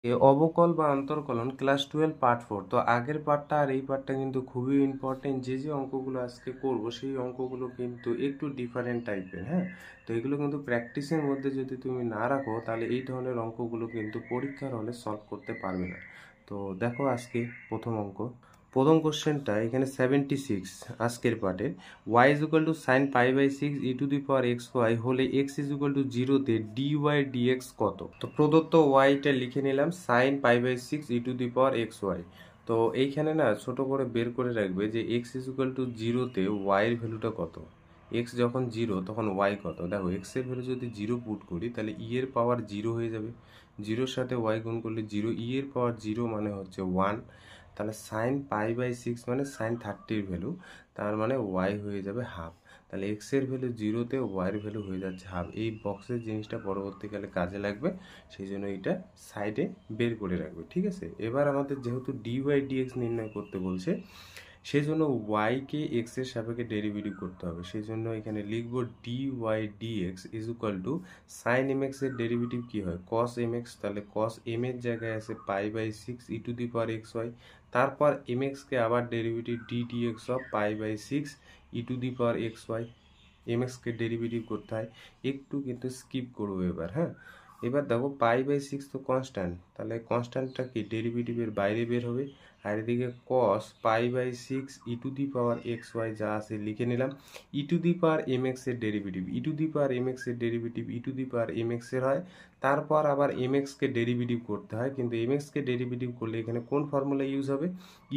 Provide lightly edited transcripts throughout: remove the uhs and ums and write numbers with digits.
অবকল বা অন্তর্কলন class 12 part 4। তো আগের পার্টটা আর এই পার্টটা কিন্তু খুবই ইম্পর্টেন্ট। যে অঙ্কগুলো আজকে করব সেই অঙ্কগুলো কিন্তু একটু ডিফারেন্ট টাইপের, হ্যাঁ। তো এগুলো কিন্তু প্র্যাকটিসের মধ্যে যদি তুমি না রাখো তাহলে এই ধরনের অঙ্কগুলো কিন্তু পরীক্ষার হলে সলভ করতে পারবে না। তো দেখো আজকে প্রথম কোশ্চেনটা এখানে 76 আজকের পার্টের y is equal to sine pi by 6 e to the power x y হলে x ইজ ইকুয়াল টু 0-তে dy dx কত। তো প্রদত্ত yটা লিখে নিলাম sine pi by 6 e to the power x Y. তো এইখানে না ছোট করে বের করে রাখবে যে x ইজ ইকুয়াল টু 0-তে y এর ভ্যালুটা কত। x যখন 0 তখন y কত। দেখো x এর ভ্যালু যদি 0 পুট করি তাহলে e এর পাওয়ার 0 হয়ে যাবে, 0-র সাথে y গুণ করলে 0, e এর পাওয়ার 0 মানে হচ্ছে 1। তাহলে সাইন পাই বাই 6 মানে সাইন 30-র ভ্যালু, তার মানে ওয়াই হয়ে যাবে হাফ। তাহলে এক্স এর ভ্যালু 0-তে ওয়াইয়ের ভ্যালু হয়ে যাচ্ছে হাফ। এই বক্সের জিনিসটা পরবর্তীকালে কাজে লাগবে, সেই জন্য এটা সাইডে বের করে রাখবে, ঠিক আছে। এবার আমাদের যেহেতু ডি ওয়াই ডিএক্স নির্ণয় করতে বলছে, সেই জন্য ওয়াইকে এক্স এর সাপেক্ষে ডেরিভেটিভ করতে হবে। সেই জন্য এখানে লিখব D Y D X is equal to sine M x এর ডেরিভেটিভ কি হয়, কস এম এক্স। তাহলে কস এম এর জায়গায় আছে pi by 6 e to the power x y. তারপর এম এক্সকে আবার derivative d dx of pi by 6 e to the power x y. M এক্সকে ডেরিভেটিভ করতে হয়, একটু কিন্তু স্কিপ করবো এবার, হ্যাঁ। এবার দেখো পাই বাই 6 তো কনস্ট্যান্ট, তাহলে কনস্ট্যান্টটা কি ডেরিভেটিভের বাইরে বের হবে। আর এদিকে cos pi by 6 e to the power x y যা আছে লিখে নিলাম। E to the power M x এর derivative, e to the power M x এর derivative e to the power M x এর হয়। তারপর আবার এম এক্সকে ডেরিভেটিভ করতে হয়, কিন্তু এম এক্সকে ডেরিভেটিভ করলে এখানে কোন ফর্মুলা ইউজ হবে,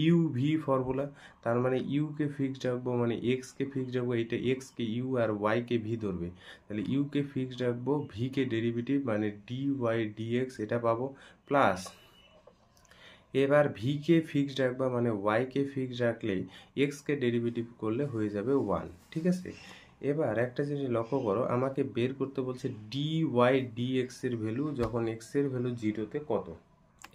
ইউ ভি ফর্মুলা। তার মানে ইউকে ফিক্সড রাখবো, মানে এক্সকে ফিক্সড রাখবো, এইটা এক্সকে ইউ আর ওয়াইকে ভি ধরবে। তাহলে ইউকে ফিক্সড রাখবো, ভিকে ডেরিভেটিভ মানে ডি ওয়াই ডিএক্স এটা পাবো, প্লাস এবার ভিকে ফিক্সড রাখবা মানে ওয়াইকে ফিক্সড রাখলেই এক্সকে ডেরিভেটিভ করলে হয়ে যাবে 1, ঠিক আছে। এবার একটা জিনিস লক্ষ্য করো, আমাকে বের করতে বলছে ডি ওয়াই ডিএক্স এর ভ্যালু যখন এক্স এর ভ্যালু 0-তে কত।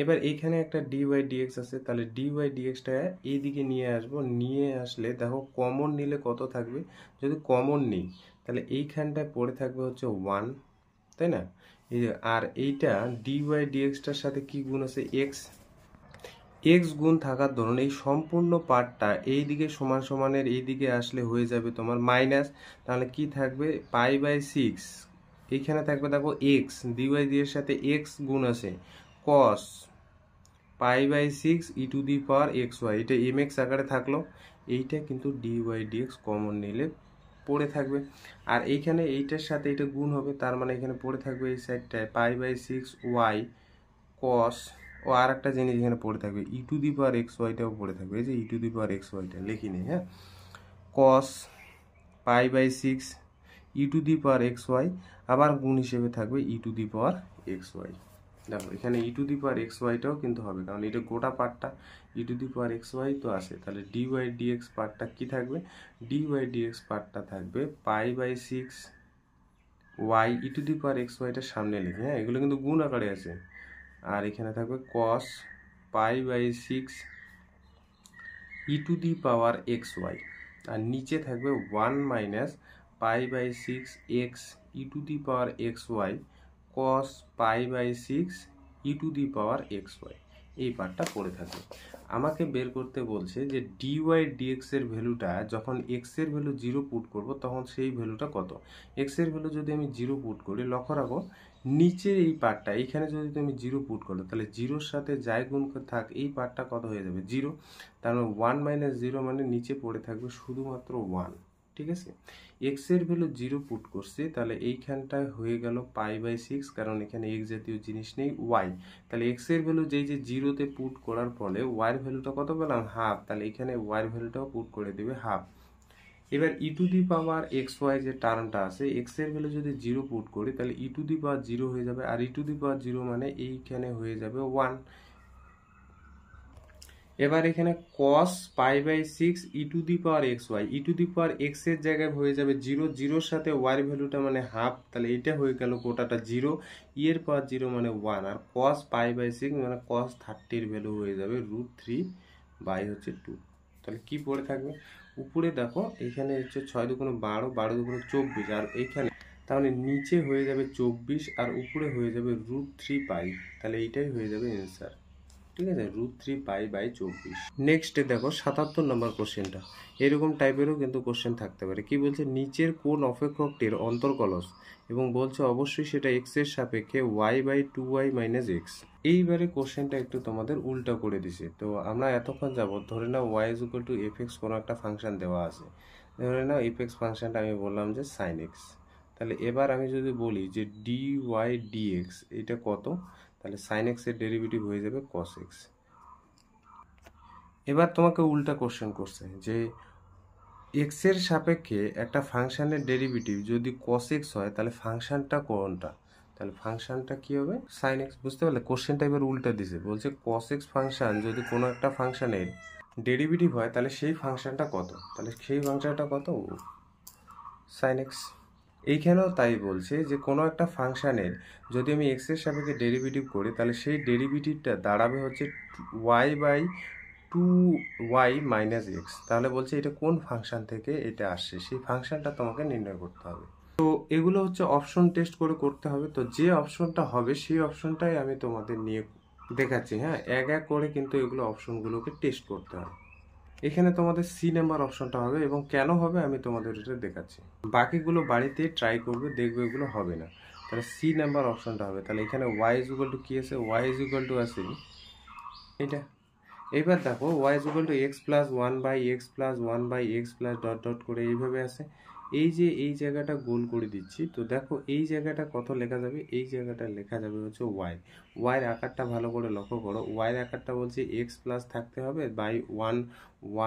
এবার এইখানে একটা ডি ওয়াই ডিএক্স আছে, তাহলে ডি ওয়াই ডিএক্সটা এইদিকে নিয়ে আসবো, নিয়ে আসলে দেখো কমন নিলে কত থাকবে। যদি কমন নিই তাহলে এইখানটায় পড়ে থাকবে হচ্ছে 1, তাই না। এই যে আর এইটা ডি ওয়াই ডিএক্সটার সাথে কি গুণ আছে, এক্স। এক্স গুণ থাকার দরুন এই সম্পূর্ণ পার্টটা এই দিকে সমান সমানের এই দিকে আসলে হয়ে যাবে তোমার মাইনাস। তাহলে কি থাকবে, পাই বাই 6, এইখানে থাকবে দেখো এক্স, ডিওয়াই ডি এর সাথে এক্স গুণ আছে cos pi by 6 e to the power x Y. এটা এম এক্স আকারে থাকলো, এইটা কিন্তু ডি ওয়াই ডিএক্স কমন নিলে পড়ে থাকবে। আর এইখানে এইটার সাথে এটা গুণ হবে, তার মানে এখানে পড়ে থাকবে এই সাইডটায় পাই বাই 6 ওয়াই কস, ও আর একটা জিনিস এখানে পড়ে থাকবে e to the power x ওয়াইটাও পড়ে থাকবে। এই যে ই টু দি পাওয়ার এক্স ওয়াইটা লিখি নেই, হ্যাঁ। Cos pi by 6 e to the power x y, আবার গুণ হিসেবে থাকবে e to the power x y. দেখো এখানে ই টু দি পাওয়ার এক্স ওয়াইটাও কিন্তু হবে, কারণ এটা গোটা পার্টটা e to the power x Y তো আসে। তাহলে ডি ওয়াই ডিএক্স পার্টটা কি থাকবে, ডি ওয়াই ডিএক্স পার্টটা থাকবে pi by 6 y e to the power x ওয়াইটা সামনে লিখে, হ্যাঁ, এগুলো কিন্তু গুণ আকারে আছে। আর এখানে থাকবে cos pi by 6 e to the power x y, আর নিচে থাকবে 1 minus pi by 6 x e to the power x y cos pi by 6 e to the power x y. এই পার্টটা পড়ে থাকবে। আমাকে বের করতে বলছে যে ডি ওয়াই ডিএক্স এর ভ্যালুটা যখন এক্স এর ভ্যালু 0 পুট করব তখন সেই ভ্যালুটা কত। এক্স এর ভ্যালু যদি আমি 0 পুট করি, লক্ষ্য রাখো নিচের এই পার্টটা, এইখানে যদি তুমি 0 পুট করো তাহলে 0-র সাথে যাই গুণ থাক এই পার্টটা কত হয়ে যাবে, 0। তার মানে 1 মাইনাস 0 মানে নিচে পড়ে থাকবে শুধুমাত্র 1, ঠিক আছে। এক্স এর ভ্যালু 0 পুট করছি, তাহলে এইখানটায় হয়ে গেল পাই বাই 6, কারণ এখানে এক্স জাতীয় জিনিস নেই, ওয়াই। তাহলে এক্স এর ভ্যালু যেই যে 0-তে পুট করার ফলে ওয়াইয়ের ভ্যালুটা কত পেলাম, হাফ। তাহলে এখানে ওয়াইয়ের ভ্যালুটাও পুট করে দেবে হাফ। এবার e to the power x y যে টার্মটা আছে, এক্স এর ভ্যালু যদি 0 পুট করি তাহলে ই টু দি পাওয়ার 0 হয়ে যাবে, আর ই টু দি পাওয়ার 0 মানে এইখানে হয়ে যাবে 1। এবার এখানে cos pi by 6 e to the power x Y, e to the power X এর জায়গায় হয়ে যাবে 0, 0-র সাথে ওয়াই ভ্যালুটা মানে হাফ, তাহলে এটা হয়ে গেল গোটাটা 0, ই এর পাওয়ার 0 মানে 1, আর cos পাই বাই 6 মানে cos 30-র ভ্যালু হয়ে যাবে √3 বাই হচ্ছে 2। তাহলে কি পড়ে থাকবে, উপরে দেখো এখানে হচ্ছে 6 দুগুণ 12, 12 দুগুণ 24, আর এইখানে তাহলে নিচে হয়ে যাবে 24 আর উপরে হয়ে যাবে √3π, তাহলে এইটাই হয়ে যাবে অ্যান্সার। ঠিক আছে, √3π/24। নেক্সটে দেখো 77 নম্বর কোশ্চেনটা। এরকম টাইপেরও কিন্তু কোশ্চেন থাকতে পারে। কি বলছে, নিচের কোন অপেক্ষকটির অন্তর্কলস, এবং বলছে অবশ্যই সেটা x এর সাপেক্ষে y/2y - x। এইবারে কোশ্চেনটা একটু তোমাদের উল্টা করে দিছে। তো আমরা এতক্ষণ যাবত ধরে নাও y = fx কোনো একটা ফাংশন দেওয়া আছে, ধরে নাও fx ফাংশনটা আমি বললাম যে sin x। তাহলে এবার আমি যদি বলি যে dy dx এটা কত, তাহলে sin x এর ডেরিভেটিভ হয়ে যাবে cos x। এবার তোমাকে উল্টা কোশ্চেন করছে যে x এর সাপেক্ষে একটা ফাংশনের ডেরিভেটিভ যদি cos x হয় তাহলে ফাংশনটা কোনটা, তাহলে ফাংশনটা কি হবে sin x। বুঝতে পারলে, কোশ্চেনটা এবার উল্টা দিছে, বলছে cos x ফাংশন যদি কোনো একটা ফাংশনের ডেরিভেটিভ হয় তাহলে সেই ফাংশনটা কত, তাহলে সেই ফাংশনটা কত sin x। এইখানেও তাই বলছে যে কোনো একটা ফাংশনের যদি আমি x এর সাপেক্ষে ডেরিভেটিভ করি তাহলে সেই ডেরিভেটিভটা দাঁড়াবে হচ্ছে y/2y - x। তাহলে বলছে এটা কোন ফাংশন থেকে এটা আসছে, সেই ফাংশনটা তোমাকে নির্ণয় করতে হবে। তো এগুলো হচ্ছে অপশন টেস্ট করে করতে হবে। তো যে অপশনটা হবে সেই অপশনটাই আমি তোমাদের নিয়ে দেখাচ্ছি। হ্যাঁ, এক এক করে কিন্তু এগুলো অপশনগুলোকে টেস্ট করতে হবে। এখানে তোমাদের সি নাম্বার অপশনটা হবে, এবং কেন হবে আমি তোমাদের এটা দেখাচ্ছি। বাকিগুলো বাড়িতে ট্রাই করবে, দেখবে এগুলো হবে না। তাহলে সি নাম্বার অপশনটা হবে। তাহলে এখানে y কি আছে, y আছে এটা। এবার দেখো y x + 1/x + 1/x dot dot করে এইভাবে আছে। এই যে এই জায়গাটা গোল করে দিচ্ছি, তো দেখো এই জায়গাটা কত লেখা যাবে, এই জায়গাটা লেখা যাবে হচ্ছে y এর আকারটা ভালো করে লক্ষ্য করো। y এর আকারটা বলছে x প্লাস থাকতে হবে বাই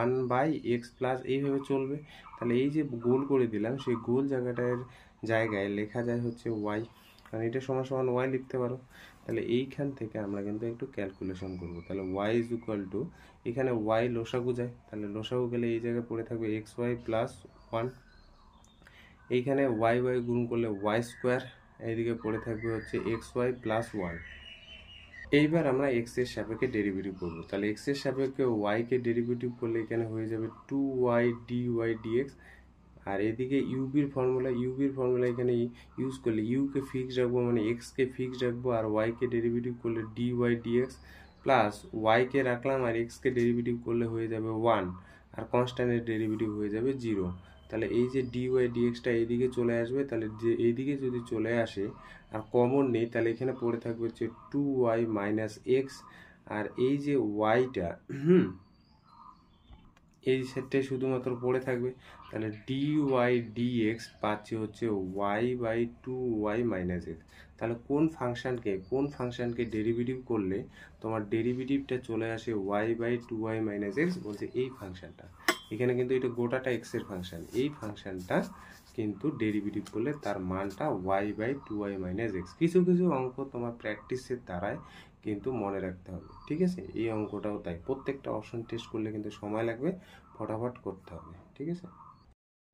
1/x প্লাস এইভাবে চলবে। তাহলে এই যে গোল করে দিলাম সেই গোল জায়গাটার জায়গায় লেখা যায় হচ্ছে y, কারণ এটা সমান সমান y লিখতে পারো। তাহলে এইখান থেকে আমরা কিন্তু একটু ক্যালকুলেশন করব। তাহলে y এখানে y লসাগু যায়, তাহলে লসাগু গেলে এই জায়গায় পড়ে থাকবে xy + 1। এইখানে y গুণ করলে y², এইদিকে পড়ে থাকবে হচ্ছে xy + 1। এইবার আমরা x এর সাপেক্ষে ডেরিভেটিভ করব। তাহলে x এর সাপেক্ষে y কে ডেরিভেটিভ করলে এখানে হয়ে যাবে 2y dy dx। আর এদিকে ইউবির ফর্মুলা এখানে ইউজ করলে ইউ কে ফিক্স রাখবো, মানে এক্স কে ফিক্স রাখবো, আর ওয়াই কে ডেরিভেটিভ করলে ডিওয়াই ডিএক্স প্লাস ওয়াই কে রাখলাম আর এক্স কে ডেরিভেটিভ করলে হয়ে যাবে 1, আর কনস্ট্যান্টের ডেরিভেটিভ হয়ে যাবে 0। তাহলে এই যে ডিওয়াই ডিএক্সটা এইদিকে চলে আসবে, তাহলে যে এইদিকে যদি চলে আসে আর কমন নেই তাহলে এখানে পড়ে থাকবে হচ্ছে 2y - x, আর এই যে ওয়াইটা এই সেটটাই শুধুমাত্র পড়ে থাকবে। তাহলে dy dx পাচ্ছি হচ্ছে y/2y - x। তাহলে কোন ফাংশনকে ডেরিভেটিভ করলে তোমার ডেরিভেটিভটা চলে আসে y/2y - x, বলছে এই ফাংশনটা। এখানে কিন্তু এটা গোটাটা x এর ফাংশন, এই ফাংশনটা কিন্তু ডেরিভেটিভ করলে তার মানটা y/2y - x। কিছু কিছু অঙ্ক তোমার প্র্যাকটিসের দ্বারায় কিন্তু মনে রাখতে হবে। ঠিক আছে, এই অঙ্কটাও তাই, প্রত্যেকটা অপশন টেস্ট করলে কিন্তু সময় লাগবে, ফটাফট করতে হবে। ঠিক আছে,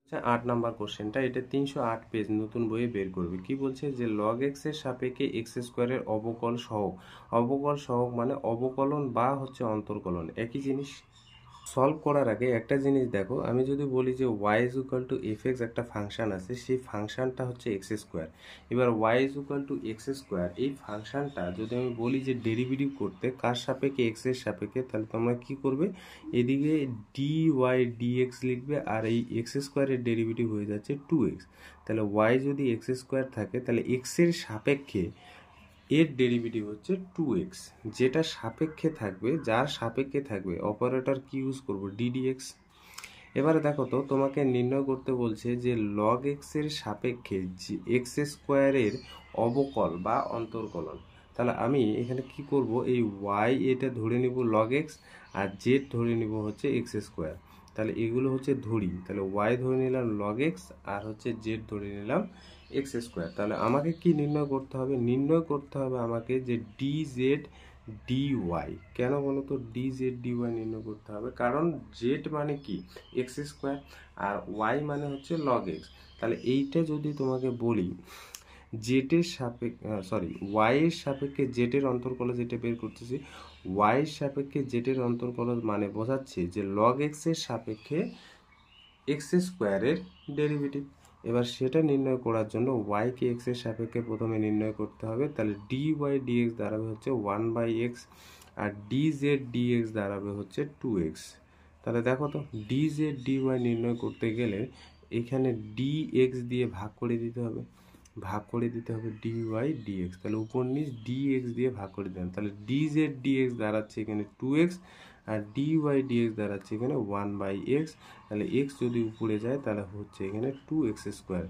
আচ্ছা 8 নাম্বার কোশ্চেনটা, এটা 308 পেজ নতুন বইয়ে বের করবে। কি বলছে যে log x এর সাপেক্ষে x² এর অবকল সহগ মানে অবকলন বা হচ্ছে অন্তর্কলন, একই জিনিস। সলভ করার আগে একটা জিনিস দেখো, আমি যদি বলি যে y = fx একটা ফাংশন আছে, সেই ফাংশনটা হচ্ছে x²। এবার y = x², এই ফাংশনটা যদি আমি বলি যে ডেরিভেটিভ করতে কার সাপেক্ষে, x এর সাপেক্ষে, তাহলে তোমরা কি করবে, এদিকে dy dx লিখবে, আর এই x² এর ডেরিভেটিভ হয়ে যাচ্ছে 2x। তাহলে y যদি x² থাকে তাহলে x এর সাপেক্ষে এর ডেরিভেটিভ হচ্ছে 2x, যেটা সাপেক্ষে থাকবে, যার সাপেক্ষে থাকবে অপারেটর কি ইউজ করব, ddx। এবারে দেখো তো, তোমাকে নির্ণয় করতে বলছে যে log x এর সাপেক্ষে x² এর অবকল বা অন্তর্কলন। তাহলে আমি এখানে কি করব, এই y এটা ধরে নিব log x, আর z ধরে নিব হচ্ছে x²। তাহলে এগুলো হচ্ছে ধরি, তাহলে y ধরে নিলাম log x, আর হচ্ছে z ধরে নিলাম x²। তাহলে আমাকে কি নির্ণয় করতে হবে, আমাকে যে dz dy। কেন বলো তো dz dy নির্ণয় করতে হবে, কারণ z মানে কি x², আর y মানে হচ্ছে log x। তাহলে এইটা যদি তোমাকে বলি z এর সাপেক্ষে y এর সাপেক্ষে z এর অন্তর্কলন, যেটা বের করতেছি y এর সাপেক্ষে z এর অন্তর্কলন মানে বোঝাচ্ছে যে log x এর সাপেক্ষে x² এর ডেরিভেটিভ। এবার সেটা নির্ণয় করার জন্য y কে x এর সাপেক্ষে প্রথমে নির্ণয় করতে হবে। তাহলে dy dx দাঁড়াবে হচ্ছে 1/x, আর dz dx দাঁড়াবে হচ্ছে 2x। তাহলে দেখো তো dz dy নির্ণয় করতে গেলে এখানে dx দিয়ে ভাগ করে দিতে হবে, dy dx। তাহলে উপর নিচ dx দিয়ে ভাগ করে দিলাম, তাহলে dz dx দাঁড়াচ্ছে এখানে 2x, আর dy dx দাঁড়াচ্ছে এখানে 1/x। তাহলে x যদি উপরে যায় তাহলে হচ্ছে এখানে 2x স্কোয়ার।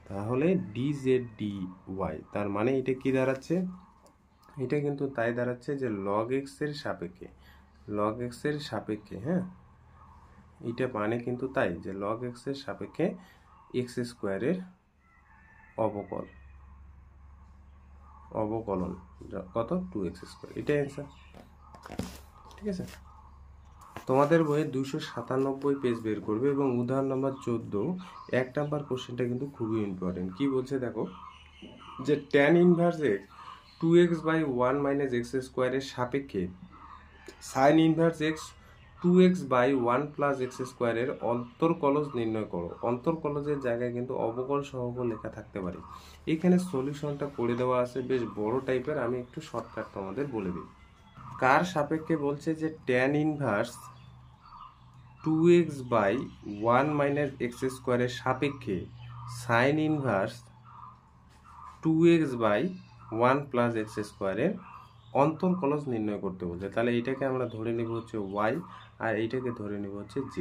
তাহলে dz dy, তার মানে এটা কি দাঁড়াচ্ছে, এটা কিন্তু তাই দাঁড়াচ্ছে যে log x এর সাপেক্ষে, হ্যাঁ, এটা মানে কিন্তু তাই যে log x এর সাপেক্ষে x স্কোয়ারের অবকলন কত, 2x স্কোয়ার, এটাই অ্যান্সার। ঠিক আছে, তোমাদের বইয়ে 297 পেজ বের করবে এবং উদাহরণ নম্বর 14 1 নাম্বার কোশ্চেনটা কিন্তু খুবই ইম্পর্টেন্ট। কি বলছে দেখো, যে tan inverse x 2x/1 - x স্কোয়ারের সাপেক্ষে sin inverse x 2x/1 + x স্কোয়ারের অন্তর্কলজ নির্ণয় করো। অন্তর্কলজের জায়গায় কিন্তু অবকল সহগ লেখা থাকতে পারে। এখানে সলিউশনটা করে দেওয়া আছে বেশ বড় টাইপের, আমি একটু শর্টকাট তোমাদের বলে দিই। কার সাপেক্ষে বলছে, যে tan ইনভার্স 2x/1 - x স্কোয়ারের সাপেক্ষে sin ইনভার্স 2x/1 + x স্কোয়ারের অন্তর্কলজ নির্ণয় করতে বলছে। তাহলে এইটাকে আমরা ধরে নিব হচ্ছে y, আর এইটাকে ধরে নিব হচ্ছে z।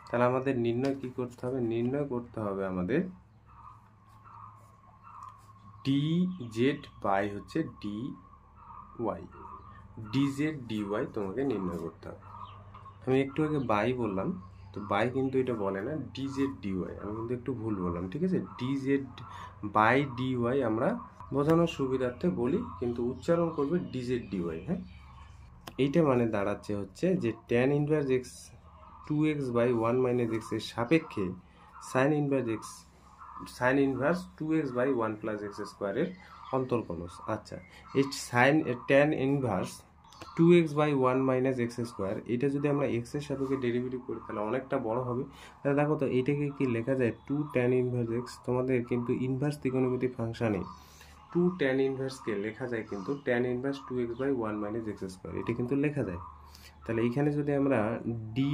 তাহলে আমাদের নির্ণয় কি করতে হবে, নির্ণয় করতে হবে আমাদের dz বাই হচ্ছে dy, dz dy তোমাকে নির্ণয় করতে হবে। আমি একটু আগে বাই বললাম, তো বাই কিন্তু এটা বলে না, dz dy, আমি কিন্তু একটু ভুল বললাম। ঠিক আছে, dz বাই dy আমরা বোঝানোর সুবিধার্থে বলি, কিন্তু উচ্চারণ করবে dz dy। হ্যাঁ, এইটা মানে দাঁড়াচ্ছে হচ্ছে যে tan inverse x 2x/1 - x এর সাপেক্ষে sin ইনভার্স 2x/1 + x স্কোয়ারের অন্তর্কলজ। আচ্ছা, এই tan inverse 2x/1 - x square, এটা যদি আমরা x এর সাপেক্ষে ডেরিভেটিভ করি তাহলে অনেকটা বড় হবে। তাহলে দেখো তো এইটাকে কি লেখা যায়, 2 tan ইনভার্স x। তোমাদের কিন্তু ইনভার্স ত্রিকোণমিতি ফাংশনে 2 tan ইনভার্সকে লেখা যায় কিন্তু tan inverse 2x/1 - x square, এটা কিন্তু লেখা যায়। তাহলে এইখানে যদি আমরা dy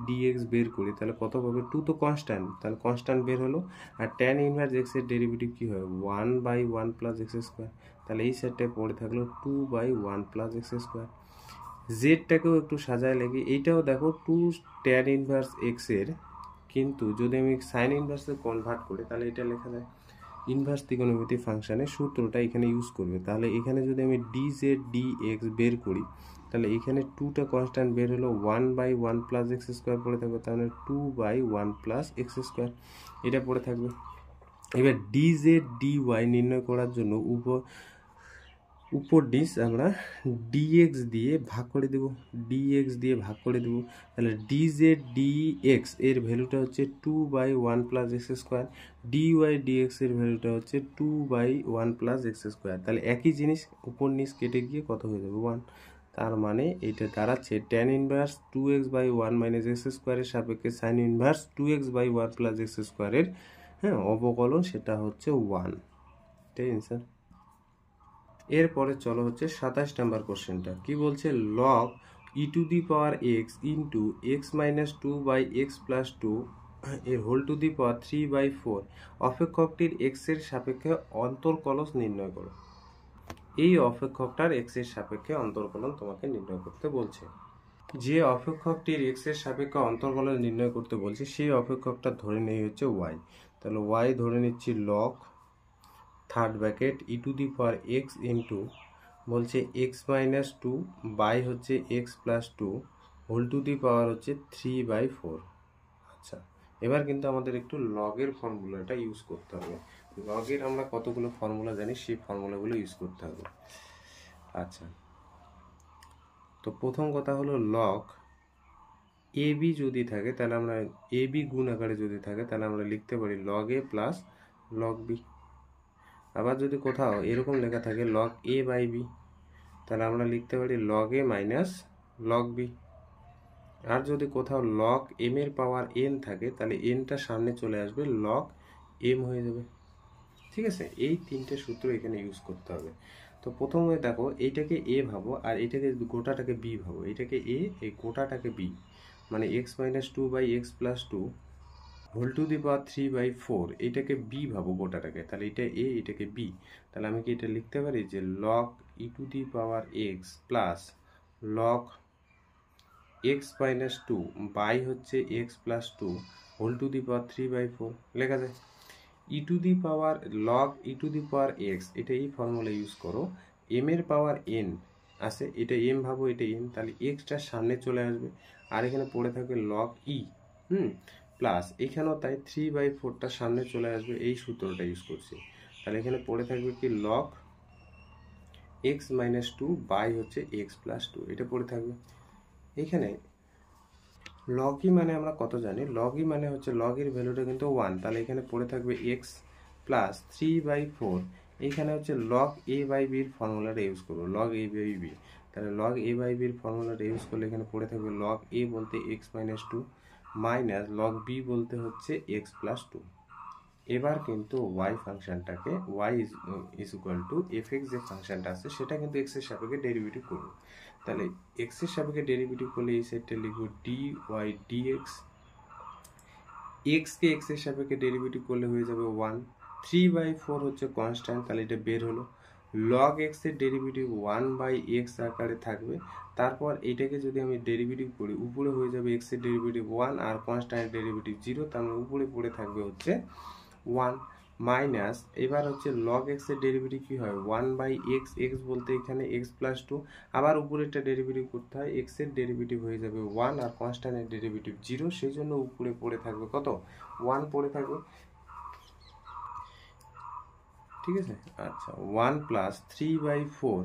dx বের করি তাহলে কত পাবে, 2 তো কনস্ট্যান্ট, তাহলে কনস্ট্যান্ট বের হলো। আর tan ইনভার্স x এর ডেরিভেটিভ কি হয়, 1/1 + x স্কোয়ার। তাহলে এই সেটটায় পড়ে থাকলো 2/1 + x স্কোয়ার। জেডটাকেও একটু সাজায় লেগে, এইটাও দেখো 2 tan ইনভার্স x এর, কিন্তু যদি আমি সাইন ইনভার্সে কনভার্ট করি তাহলে এটা লেখা যায় ইনভার্স ত্রিকোণমিতি ফাংশনের সূত্রটা এখানে ইউজ করবে। তাহলে এখানে যদি আমি dz dx বের করি তাহলে এখানে 2টা কনস্ট্যান্ট বের হলো, 1/1 + x স্কোয়ার পড়ে থাকবে, তাহলে 2/1 + x স্কোয়ার এটা পড়ে থাকবে। এবার dz dy নির্ণয় করার জন্য উপর নিচ আমরা dx দিয়ে ভাগ করে দেব, তাহলে dz dx এর ভ্যালুটা হচ্ছে 2/1 + x স্কোয়ার, dy dx এর ভ্যালুটা হচ্ছে 2/1 + x স্কোয়ার। তাহলে একই জিনিস উপর নিচ কেটে গিয়ে কত হয়ে যাবে, 1। তার মানে এটা দাঁড়াচ্ছে tan ইনভার্স 2x/1 - x স্কোয়ারের সাপেক্ষে sin ইনভার্স 2x/1 + x স্কোয়ারের, হ্যাঁ, অবকলন সেটা হচ্ছে 1। এটাই অ্যান্সার। এরপরে চলো হচ্ছে 27 নাম্বার কোশ্চেনটা। কি বলছে, log e⁻x into x - 2/x + 2 এর হোল টু দি পাওয়ার 3/4 অপেক্ষকটির x এর সাপেক্ষে অন্তর্কলজ নির্ণয় করো। এই অপেক্ষকটার x এর সাপেক্ষে অন্তর্কলন তোমাকে নির্ণয় করতে বলছে। যে অপেক্ষকটির x এর সাপেক্ষে অন্তর্কলন নির্ণয় করতে বলছে সেই অপেক্ষকটা ধরে নেই হচ্ছে y। তাহলে y ধরে নিচ্ছি log third bracket e⁻x into বলছে x - 2 বাই হচ্ছে x + 2 হোল টু দি পাওয়ার হচ্ছে 3/4। আচ্ছা, এবার কিন্তু আমাদের একটু লগের ফর্মুলাটা ইউজ করতে হবে। লগের আমরা কতগুলো ফর্মুলা জানি, সেই ফর্মুলাগুলো ইউজ করতে হবে। আচ্ছা, তো প্রথম কথা হলো লগ এ বি যদি থাকে তাহলে আমরা এ বি গুণ আকারে যদি থাকে তাহলে আমরা লিখতে পারি লগ এ প্লাস লগ বি। আবার যদি কোথাও এরকম লেখা থাকে লগ এ বাই বি তাহলে আমরা লিখতে পারি লগ এ মাইনাস লগ বি। আর যদি কোথাও লগ এম এর পাওয়ার এন থাকে তাহলে এনটা সামনে চলে আসবে লগ এম হয়ে যাবে। ঠিক আছে, এই তিনটে সূত্র এখানে ইউজ করতে হবে। তো প্রথমে দেখো এইটাকে এ ভাবো আর এইটাকে গোটাটাকে বি ভাবো। এইটাকে এ, এই গোটাটাকে বি, মানে x minus two by x plus two whole to the power 3/4, এটাকে বি ভাবো গোটাটাকে। তাহলে এটা এ, এটাকে বি। তাহলে আমি কি এটা লিখতে পারি যে log e to the power x plus log x minus two by হচ্ছে x plus two whole to the power 3/4 লেখা যায়। E to the power log e to the power x, এটা এই ফর্মুলা ইউজ করো। M এর পাওয়ার N আছে, এটা M ভাবো, এটা এম, তাহলে এক্সটা সামনে চলে আসবে আর এখানে পড়ে থাকবে লগ ই, প্লাস এখানেও তাই 3/4টা সামনে চলে আসবে, এই সূত্রটা ইউজ করছি। তাহলে এখানে পড়ে থাকবে কি log x minus two by হচ্ছে এক্স প্লাস টু, এটা পড়ে থাকবে। এখানে লগ ই মানে আমরা কত জানি, লগ ই মানে হচ্ছে লগ এর ভ্যালুটা কিন্তু 1, তাহলে এখানে পড়ে থাকবে এক্স প্লাস 3/4। এইখানে হচ্ছে লগ এ বাই বির ফর্মুলাটা ইউজ করবো, লগ এ বাই বি। তাহলে লগ এ বাই বির ফর্মুলাটা ইউজ করলে এখানে পড়ে থাকবে লগ এ বলতে x minus two minus log B বলতে হচ্ছে এক্স প্লাস টু। এবার কিন্তু ওয়াই ফাংশনটাকে y is equal to f x যে ফাংশনটা আছে সেটা কিন্তু এক্স এর সাপেক্ষে ডেরিভেটিভ করবো। তাহলে এক্স এর সাপেক্ষে ডেরিভেটিভ করলে এই সাইডটা লিখবো ডি ওয়াই ডি এক্স। এক্সকে এক্স এর সাপেক্ষে ডেরিভেটিভ করলে হয়ে যাবে 1, 3/4 হচ্ছে কনস্ট্যান্ট, তাহলে এটা বের হলো। লগ এক্স এর ডেরিভেটিভ 1/x আকারে থাকবে। তারপর এটাকে যদি আমি ডেরিভেটিভ করি উপরে হয়ে যাবে এক্স এর ডেরিভেটিভ 1 আর কনস্ট্যান্ট ডেরিভেটিভ 0, তার মানে উপরে পড়ে থাকবে হচ্ছে 1 মাইনাস, এবার হচ্ছে লগ এক্স এর ডেরিভেটিভ কি হয় 1/x, এক্স বলতে এখানে এক্স প্লাস টু, আবার উপরে একটা ডেরিভেটিভ করতে হয়, এক্স এর ডেরিভেটিভ হয়ে যাবে 1 আর কনস্ট্যান্টের ডেরিভেটিভ 0, সেই জন্য উপরে পড়ে থাকবে কত 1 পড়ে থাকবে। ঠিক আছে, আচ্ছা 1 প্লাস 3/4,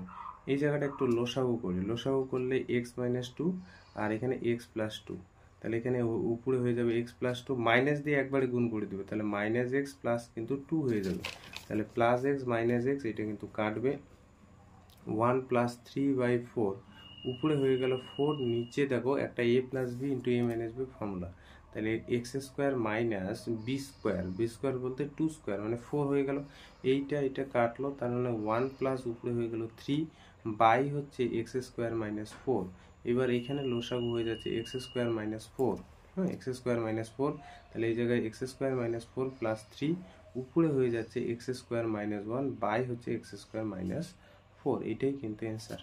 এই জায়গাটা একটু লসাগু করি, লসাগু করলে এক্স মাইনাস টু আর এখানে এক্স প্লাস টু, তাহলে এখানে উপরে হয়ে যাবে এক্স প্লাস টু, মাইনাস দিয়ে একবারে গুণ করে দেবে, তাহলে মাইনাস এক্স প্লাস কিন্তু টু হয়ে যাবে, তাহলে প্লাস এক্স মাইনাস এক্স এটা কিন্তু কাটবে। 1 প্লাস 3/4 উপরে হয়ে গেল 4, নিচে দেখো একটা A plus B into A minus B formula, তাহলে X square minus B square, B square বলতে 2 স্কোয়ার মানে 4 হয়ে গেল, এটা কাটলো, তার মানে 1 প্লাস উপরে হয়ে গেল 3 বাই হচ্ছে এক্স স্কোয়ার মাইনাস 4। এবার এখানে লসাগু হয়ে যাচ্ছে এক্স স্কোয়ার মাইনাস 4, হ্যাঁ এক্স স্কোয়ার মাইনাস 4, তাহলে এই জায়গায় এক্স স্কোয়ার মাইনাস 4 প্লাস 3 উপরে হয়ে যাচ্ছে এক্স স্কোয়ার মাইনাস 1 বাই হচ্ছে এক্স স্কোয়ার মাইনাস 4, এটাই কিন্তু অ্যান্সার।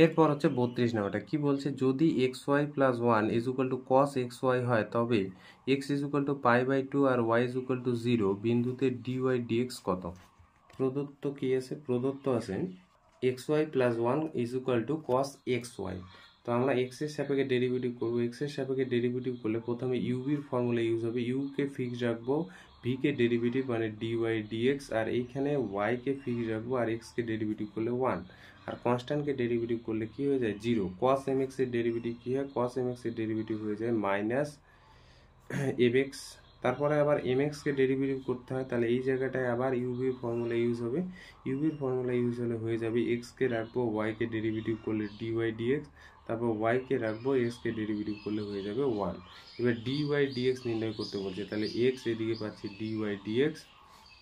এরপর হচ্ছে 32 নাম্বারটা কি বলছে, যদি x Y plus 1 is equal to cos x y হয় তবে এক্স ইজ ইকুয়াল টু পাই/2 আর ওয়াই ইজ ইকুয়াল টু 0 বিন্দুতে ডিওয়াই ডিএক্স কত। প্রদত্ত কি আছে, প্রদত্ত আছে X Y plus 1 is equal to cos x Y. তো আমরা এক্স এর সাপেক্ষে ডেরিভেটিভ করবো, এক্স এর সাপেক্ষে ডেরিভেটিভ করলে প্রথমে ইউবির ফর্মুলা ইউজ হবে, ইউকে ফিক্স রাখবো, ভি কে ডেরিভেটিভ মানে ডিওয়াই ডিএক্স, আর এইখানে ওয়াই কে ফিক্স রাখবো আর এক্স কে ডেরিভেটিভ করলে 1 আর কনস্ট্যান্টকে ডেরিভেটিভ করলে কি হয়ে যায় 0। কস এম এক্স এর ডেরিভেটিভ কি হয়, কস এম এক্স এর ডেরিভেটিভ হয়ে যায় মাইনাস এফ এক্স, তারপরে আবার এম এক্সকে ডেরিভেটিভ করতে হয়, তাহলে এই জায়গাটায় আবার ইউবির ফর্মুলা ইউজ হবে, ইউবির ফর্মুলা ইউজ হলে হয়ে যাবে এক্সকে রাখবো ওয়াইকে ডেরিভেটিভ করলে ডিওয়াই ডিএক্স, তারপর ওয়াইকে রাখবো এক্সকে ডেরিভেটিভ করলে হয়ে যাবে 1। এবার ডিওয়াই ডিএক্স নির্ণয় করতে বলছে, তাহলে এক্স এদিকে পাচ্ছি ডিওয়াই ডিএক্স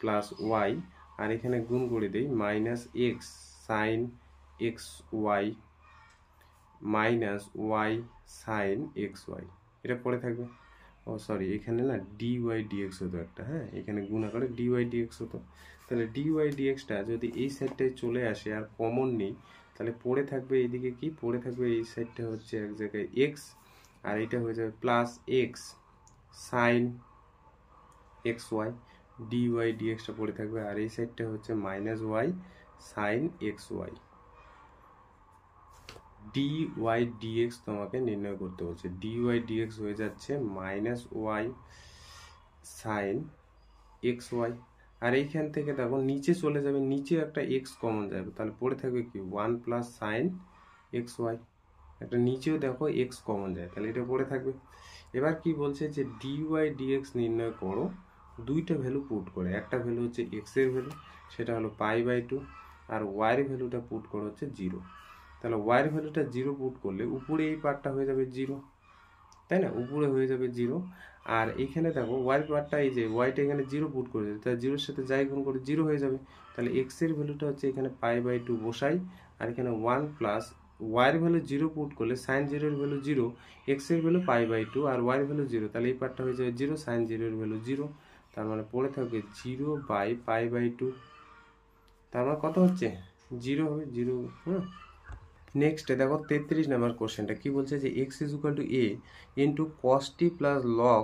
প্লাস ওয়াই, আর এখানে গুণ করে দেই minus X sine x Y minus Y sine x Y, এটা পড়ে থাকবে। ও সরি, এখানে না ডিওয়াই ডিএক্স হতো একটা, হ্যাঁ এখানে গুণ আকারে ডিওয়াই ডিএক্স হতো, তাহলে ডিওয়াই ডিএক্সটা যদি এই সাইডটায় চলে আসে আর কমন নেই, তাহলে পড়ে থাকবে এইদিকে কি পড়ে থাকবে, এই সাইডটা হচ্ছে এক জায়গায় এক্স আর এটা হয়ে যাবে plus x sine x y, dy ডিএক্সটা পড়ে থাকবে, আর এই সাইডটা হচ্ছে minus Y sine x y. Dy dx তোমাকে নির্ণয় করতে বলছে, ডিওয়াই ডিএক্স হয়ে যাচ্ছে minus Y sine x y, আর এইখান থেকে দেখো নিচে চলে যাবে, নিচে একটা এক্স কমন যাবে, তাহলে পড়ে থাকবে কি 1 প্লাস সাইন এক্স ওয়াই, একটা নিচেও দেখো এক্স কমন যায়, তাহলে এটা পড়ে থাকবে। এবার কি বলছে যে ডিওয়াই ডিএক্স নির্ণয় করো দুইটা ভ্যালু পুট করে, একটা ভ্যালু হচ্ছে এক্স এর ভ্যালু সেটা হলো পাই/2 আর ওয়াই এর ভ্যালুটা পুট করো হচ্ছে 0, তাহলে ওয়াই এর ভ্যালুটা 0 পুট করলে উপরে এই পার্টটা হয়ে যাবে 0, তাই না, উপরে হয়ে যাবে 0। আর এখানে দেখো ওয়াই পার্টটা, এই যে ওয়াইটা এখানে 0 পুট করেছে, তাহলে 0-এর সাথে যাই গুণ করে 0 হয়ে যাবে। তাহলে এক্স এর ভ্যালুটা হচ্ছে এখানে π/2 বসাই, আর এখানে 1 প্লাস ওয়াইয়ের ভ্যালু 0 পুট করলে সাইন 0 এর ভ্যালু 0, এক্স এর ভ্যালু π/2 আর ওয়াইয়ের ভ্যালু 0, তাহলে এই পার্টটা হয়ে যাবে 0, সাইন 0 এর ভ্যালু 0, তার মানে পড়ে থাকবে 0/π/2, তার মানে কত হচ্ছে 0 হবে 0। হ্যাঁ, নেক্সট দেখো 33 নাম্বার কোশ্চেনটা কি বলছে যে x is equal to a into cos t plus log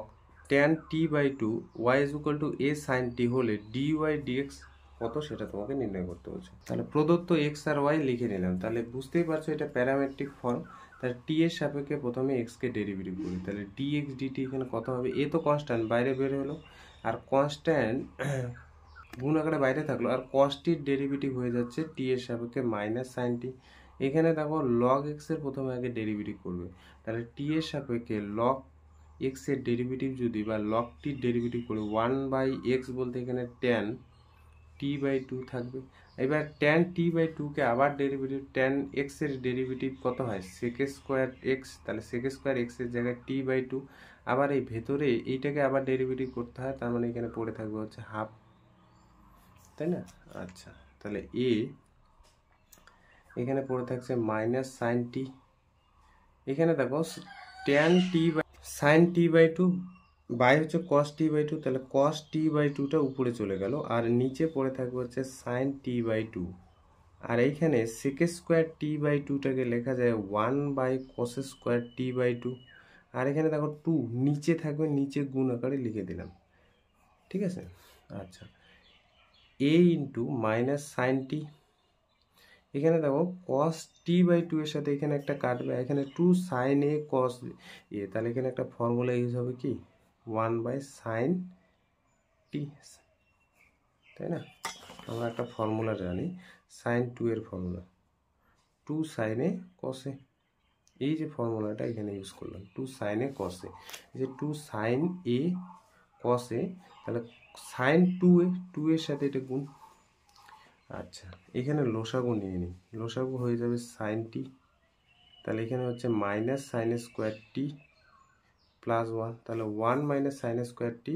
tan t/2 y is equal to a sine t হলে dy dx কত সেটা তোমাকে নির্ণয় করতে বলছে। তাহলে প্রদত্ত x আর y লিখে নিলাম, তাহলে বুঝতেই পারছো এটা প্যারামেট্রিক ফর্ম। তাহলে t এর সাপেক্ষে প্রথমে x কে ডেরিভেটিভ করি, তাহলে dx dt এখানে কত হবে, a তো কনস্ট্যান্ট বাইরে বের হলো, আর কনস্ট্যান্ট গুণ আকারে বাইরে থাকলো, আর cos t এর ডেরিভেটিভ হয়ে যাচ্ছে t এর সাপেক্ষে মাইনাস সাইন টি। এখানে দেখো log x এর প্রথমে আগে ডেরিভেটিভ করবে, তাহলে t এর সাপেক্ষে log x এর ডেরিভেটিভ যদি বা log t এর ডেরিভেটিভ করে 1/x বলতে এখানে tan t/2 থাকবে। এবার tan t/2 কে আবার ডেরিভেটিভ, tan x এর ডেরিভেটিভ কত হয় sec স্কয়ার x, তাহলে sec স্কয়ার x এর জায়গায় t/2, আবার এই ভেতরে এইটাকে আবার ডেরিভেটিভ করতে হয়, তার মানে এখানে পড়ে থাকবে হচ্ছে হাফ, তাই না। আচ্ছা, তাহলে a এখানে পড়ে থাকছে মাইনাস সাইন টি, এখানে দেখো tan T by sine t/2 by হচ্ছে cos t/2, তাহলে cos t/2টা উপরে চলে গেল, আর নিচে পড়ে থাকবে হচ্ছে সাইন t/2, আর এইখানে sec স্কয়ার t/2টাকে লেখা যায় 1/cos স্কয়ার t/2, আর এখানে দেখো 2 নিচে থাকবে, নিচে গুণ আকারে লিখে দিলাম, ঠিক আছে। আচ্ছা, a into minus sine T, এখানে দেখো cos t/2 এর সাথে এখানে একটা কাটবে, এখানে 2 sin a cos a, তাহলে এখানে একটা ফর্মুলা ইউজ হবে কি 1/sin t, তাই না। আমরা একটা ফর্মুলা জানি sin 2 এর formula 2 sin a cos a, এই যে ফর্মুলাটা এখানে ইউজ করলাম 2 sin a cos a, এই যে 2 sin a cos a, তাহলে sin 2 এর সাথে এটা গুণ। আচ্ছা, এখানে লসাগু নিয়ে নিই, লসাগু হয়ে যাবে সাইন টি, তাহলে এখানে হচ্ছে মাইনাস সাইন স্কোয়ার টি প্লাস 1, তাহলে 1 মাইনাস সাইন স্কোয়ার টি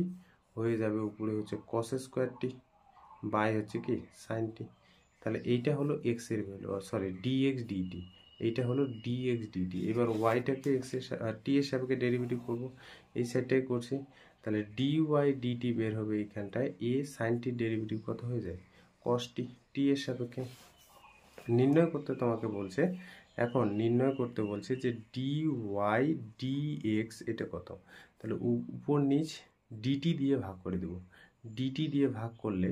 হয়ে যাবে উপরে হচ্ছে কস স্কোয়ার টি বাই হচ্ছে কি সাইন টি, তাহলে এইটা হলো এক্স এর ভ্যালু, সরি ডিএক্স ডিটি, এইটা হলো ডিএক্স ডিটি। এবার ওয়াইটাকে এক্স এর টি এর সাপেক্ষে ডেরিভেটিভ করবো, এই সাইডটাই করছি, তাহলে ডিওয়াই ডিটি বের হবে এইখানটায়, এ সাইন টির ডেরিভেটিভ কত হয়ে যায় কস টি, টি এর সাপেক্ষে নির্ণয় করতে তোমাকে বলছে। এখন নির্ণয় করতে বলছে যে ডিওয়াই ডিএক্স এটা কত, তাহলে উপর নিচ ডিটি দিয়ে ভাগ করে দেব, ডিটি দিয়ে ভাগ করলে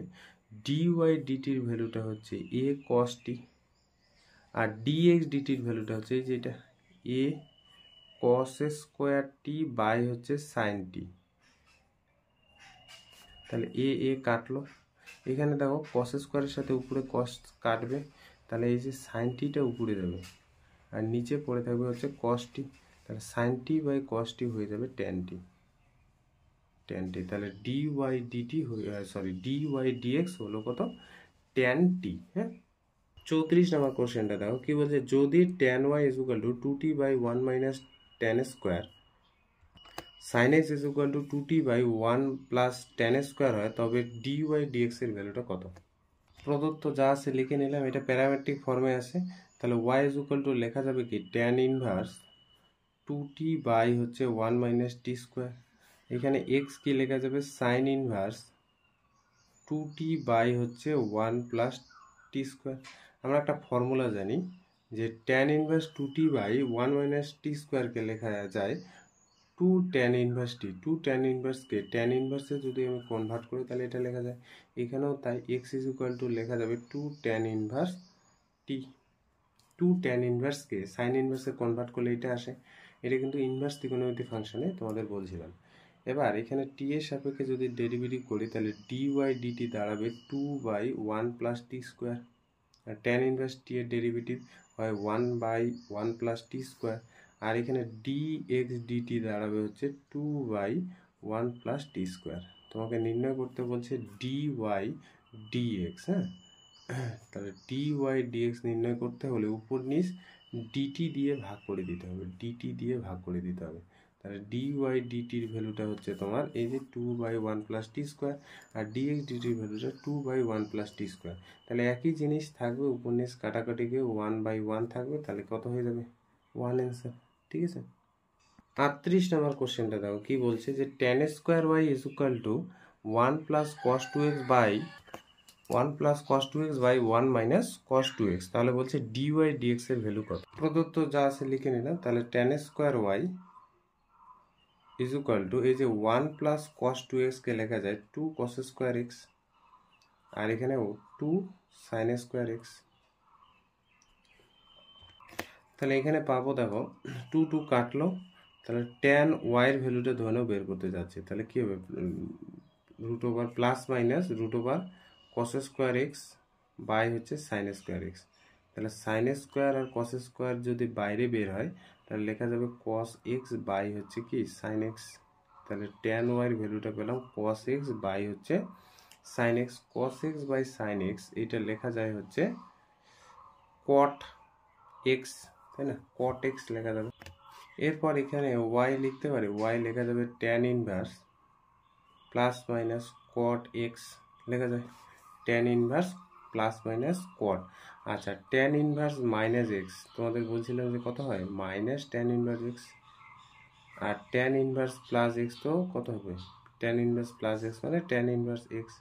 ডিওয়াই ডিটির ভ্যালুটা হচ্ছে এ কস টি, আর ডিএক্স ডিটির ভ্যালুটা হচ্ছে এই যে এটা এ কস স্কোয়ার টি বাই হচ্ছে সাইন টি, তাহলে এ কাটলো, এখানে দেখো কস স্কোয়ারের সাথে উপরে কস কাটবে, তাহলে এই যে সাইন টিটা উপরে যাবে, আর নিচে পড়ে থাকবে হচ্ছে কস টি, তাহলে সাইন টি বাই কস টি হয়ে যাবে ট্যান টি, তাহলে D Y D T sorry D Y D X হলো কত ট্যান টি। হ্যাঁ, 34 নম্বর কোশ্চেনটা দেখো কি বলছে, যদি tan Y is equal to 2t/1 minus tan square sine X is equal to 2t/1 plus tan square হয়, তবে ডিওয়াই ডিএক্স এর ভ্যালুটা কত। প্রদত্ত যা আছে লিখে নিলাম, এটা প্যারামেট্রিক ফর্মে আছে, তাহলে ওয়াই ইজ ইকুয়াল টু লেখা যাবে কি ট্যান ইনভার্স 2t বাই হচ্ছে 1 মাইনাস টি স্কোয়ার, এখানে এক্স কি লেখা যাবে সাইন ইনভার্স 2t বাই হচ্ছে 1 প্লাস টি স্কোয়ার। আমরা একটা ফর্মুলা জানি যে tan inverse 2t by 1 minus t স্কোয়ারকে লেখা যায় 2 ট্যান ইনভার্স টি, 2 ট্যান ইনভার্সকে ট্যান ইনভার্সে যদি আমি কনভার্ট করি তাহলে এটা লেখা যায়, এখানেও তাই এক্স ইজ ইকুয়াল টু লেখা যাবে 2 ট্যান ইনভার্স টি, 2 ট্যান ইনভার্সকে সাইন ইনভার্সে কনভার্ট করলে এটা আসে, এটা কিন্তু ইনভার্স ত্রিকোণমিতি ফাংশনে তোমাদের বলছিলাম। এবার এখানে টি এর সাপেক্ষে যদি ডেরিভেটিভ করি তাহলে ডিওয়াই ডিটি দাঁড়াবে 2/1 প্লাস টি স্কোয়ার, আর ট্যান ইনভার্স টি এর ডেরিভেটিভ হয় 1/1 প্লাস টি স্কোয়ার, আর এখানে ডিএক্স ডিটি দাঁড়াবে হচ্ছে 2/1 প্লাস টি স্কোয়ার। তোমাকে নির্ণয় করতে বলছে ডিওয়াই ডিএক্স। হ্যাঁ, তাহলে ডিওয়াই ডিএক্স নির্ণয় করতে হলে উপর নিচ ডিটি দিয়ে ভাগ করে দিতে হবে, ডিটি দিয়ে ভাগ করে দিতে হবে, তাহলে ডি ওয়াই ডিটির ভ্যালুটা হচ্ছে তোমার এই যে 2/1 প্লাস টি স্কোয়ার, আর ডিএক্স ডিটির ভ্যালুটা 2/1 প্লাস টি স্কোয়ার। তাহলে একই জিনিস থাকবে, উপর নিচ কাটাকাটি গিয়ে 1/1 থাকবে, তাহলে কত হয়ে যাবে 1 অ্যান্সার। ঠিক আছে। 38 নম্বর কোশ্চেনটা দেখো কি বলছে যে tan square Y is equal to 1 plus cos 2x by 1 plus cos 2x by 1 minus cos 2x। তাহলে বলছে dy dx এর ভ্যালু কত। প্রদত্ত যা আছে লিখে নিলাম। তাহলে tan square Y is equal to এই যে 1 প্লাস কস 2x কে লেখা যায় 2 কস স্কোয়ার এক্স, আর এখানে 2 সাইন স্কোয়ার এক্স। তাহলে এখানে পাবো দেখো 2 2 কাটলো, তাহলে tan y এর ভ্যালুটা ধরে নাও বের করতে যাচ্ছে। তাহলে কি হবে, root over plus minus root over cos square X by হচ্ছে সাইন স্কোয়ার এক্স। তাহলে সাইন স্কোয়ার আর কস স্কোয়ার যদি বাইরে বের হয় তাহলে লেখা যাবে কস এক্স বাই হচ্ছে কি সাইন এক্স। তাহলে tan y এর ভ্যালুটা পেলাম কস এক্স বাই হচ্ছে sine X. Cos X by sine X এটা লেখা যায় হচ্ছে কট এক্স, তাই না, কট এক্স লেখা যাবে। এরপর এখানে y লিখতে পারি, y লেখা যাবে tan inverse plus minus cot x লেখা যায়, tan ইনভার্স প্লাস মাইনাস কট। আচ্ছা, tan ইনভার্স মাইনাস এক্স তোমাদের বলছিলাম যে কত হয় মাইনাস tan ইনভার্স এক্স, আর tan ইনভার্স প্লাস এক্স তো কত হবে tan ইনভার্স প্লাস এক্স মানে tan ইনভার্স এক্স।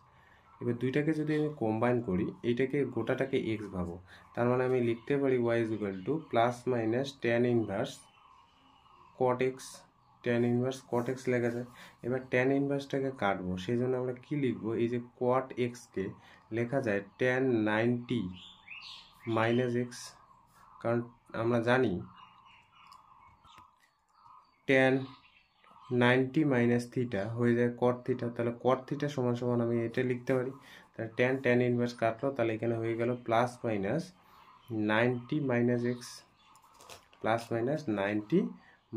এবার দুইটাকে যদি আমি কম্বাইন করি, এইটাকে গোটাটাকে এক্স ভাবো, তার মানে আমি লিখতে পারি y is equal two plus minus tan inverse cot x, tan inverse cot x লেখা যায়। এবার tan ইনভার্সটাকে কাটবো, সেই জন্য আমরা কি লিখবো, এই যে কট এক্সকে লেখা যায় tan 90 মাইনাস এক্স, কারণ আমরা জানি tan 90 মাইনাস থিটা হয়ে যায় কট থিটা। তাহলে কট থিটা সমান সমান আমি এটা লিখতে পারি। তাহলে tan ইনভার্স কাটলো, তাহলে এখানে হয়ে গেল plus minus 90 minus x, plus minus 90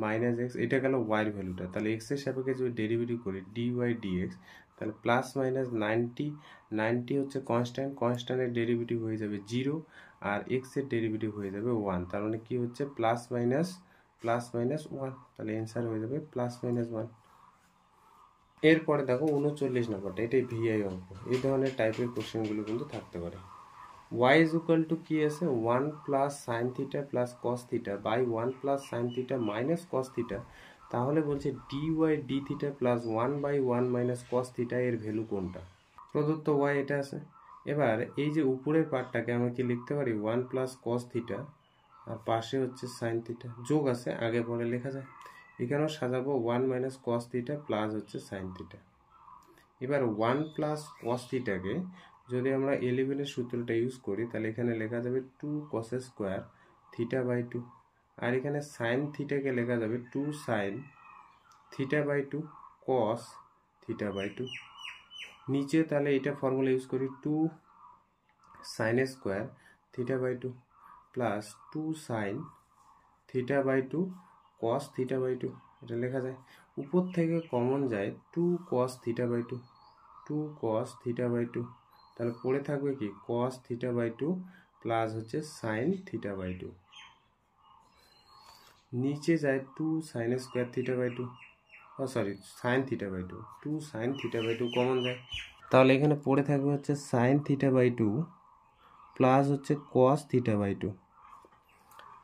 minus x, এটা গেল ওয়াইয়ের ভ্যালুটা। তাহলে এক্স এর সাপেক্ষে যদি ডেরিভেটিভ করি dy dx, তাহলে প্লাস মাইনাস 90 হচ্ছে কনস্ট্যান্ট, কনস্ট্যান্টের ডেরিভেটিভ হয়ে যাবে 0, আর এক্স এর ডেরিভেটিভ হয়ে যাবে 1। তার মানে কি হচ্ছে প্লাস মাইনাস 1, তাহলে অ্যান্সার হয়ে যাবে প্লাস মাইনাস 1। এরপরে দেখো 39 নম্বরটা, এটাই ভিআই অঙ্ক। এই ধরনের টাইপের কোশ্চেনগুলো কিন্তু থাকতে পারে। y ইজ ইকুয়াল টু কি আছে 1 plus sine theta plus cos theta by 1 plus sine theta minus cos theta. তাহলে বলছে dy d theta plus 1/1 minus cos theta এর ভ্যালু কোনটা। প্রদত্ত y এটা আছে। এবার এই যে উপরের পার্টটাকে আমরা কি লিখতে পারি 1 প্লাস কস থিটা, আর পাশে হচ্ছে সাইন থিটা, যোগ আছে আগে পরে লেখা যায়। এখানেও সাজাবো 1 মাইনাস কস থিটা প্লাস হচ্ছে সাইন থিটা। এবার 1 প্লাস কস থিটাকে যদি আমরা 11 এর সূত্রটা ইউজ করি, তাহলে এখানে লেখা যাবে 2 কস স্কোয়ার থিটা বাই 2, আর এখানে সাইন থিটাকে লেখা যাবে 2 sine theta by 2 cos theta by 2। নিচে তাহলে এটা ফর্মুলা ইউজ করি 2 sine square theta by 2 plus 2 sine theta by 2 cos theta by 2, এটা লেখা যায়। উপর থেকে কমন যায় 2 cos theta by 2, 2 cos theta by 2, তাহলে পড়ে থাকবে কি কস থিটা বাই 2 প্লাস হচ্ছে সাইন থিটা বাই 2। নিচে যায় 2 sine square theta by 2, sine theta by 2, 2 sine theta by 2 common যায়, তাহলে এখানে পড়ে থাকবে হচ্ছে সাইন থিটা বাই 2 প্লাস হচ্ছে কস থিটা বাই 2।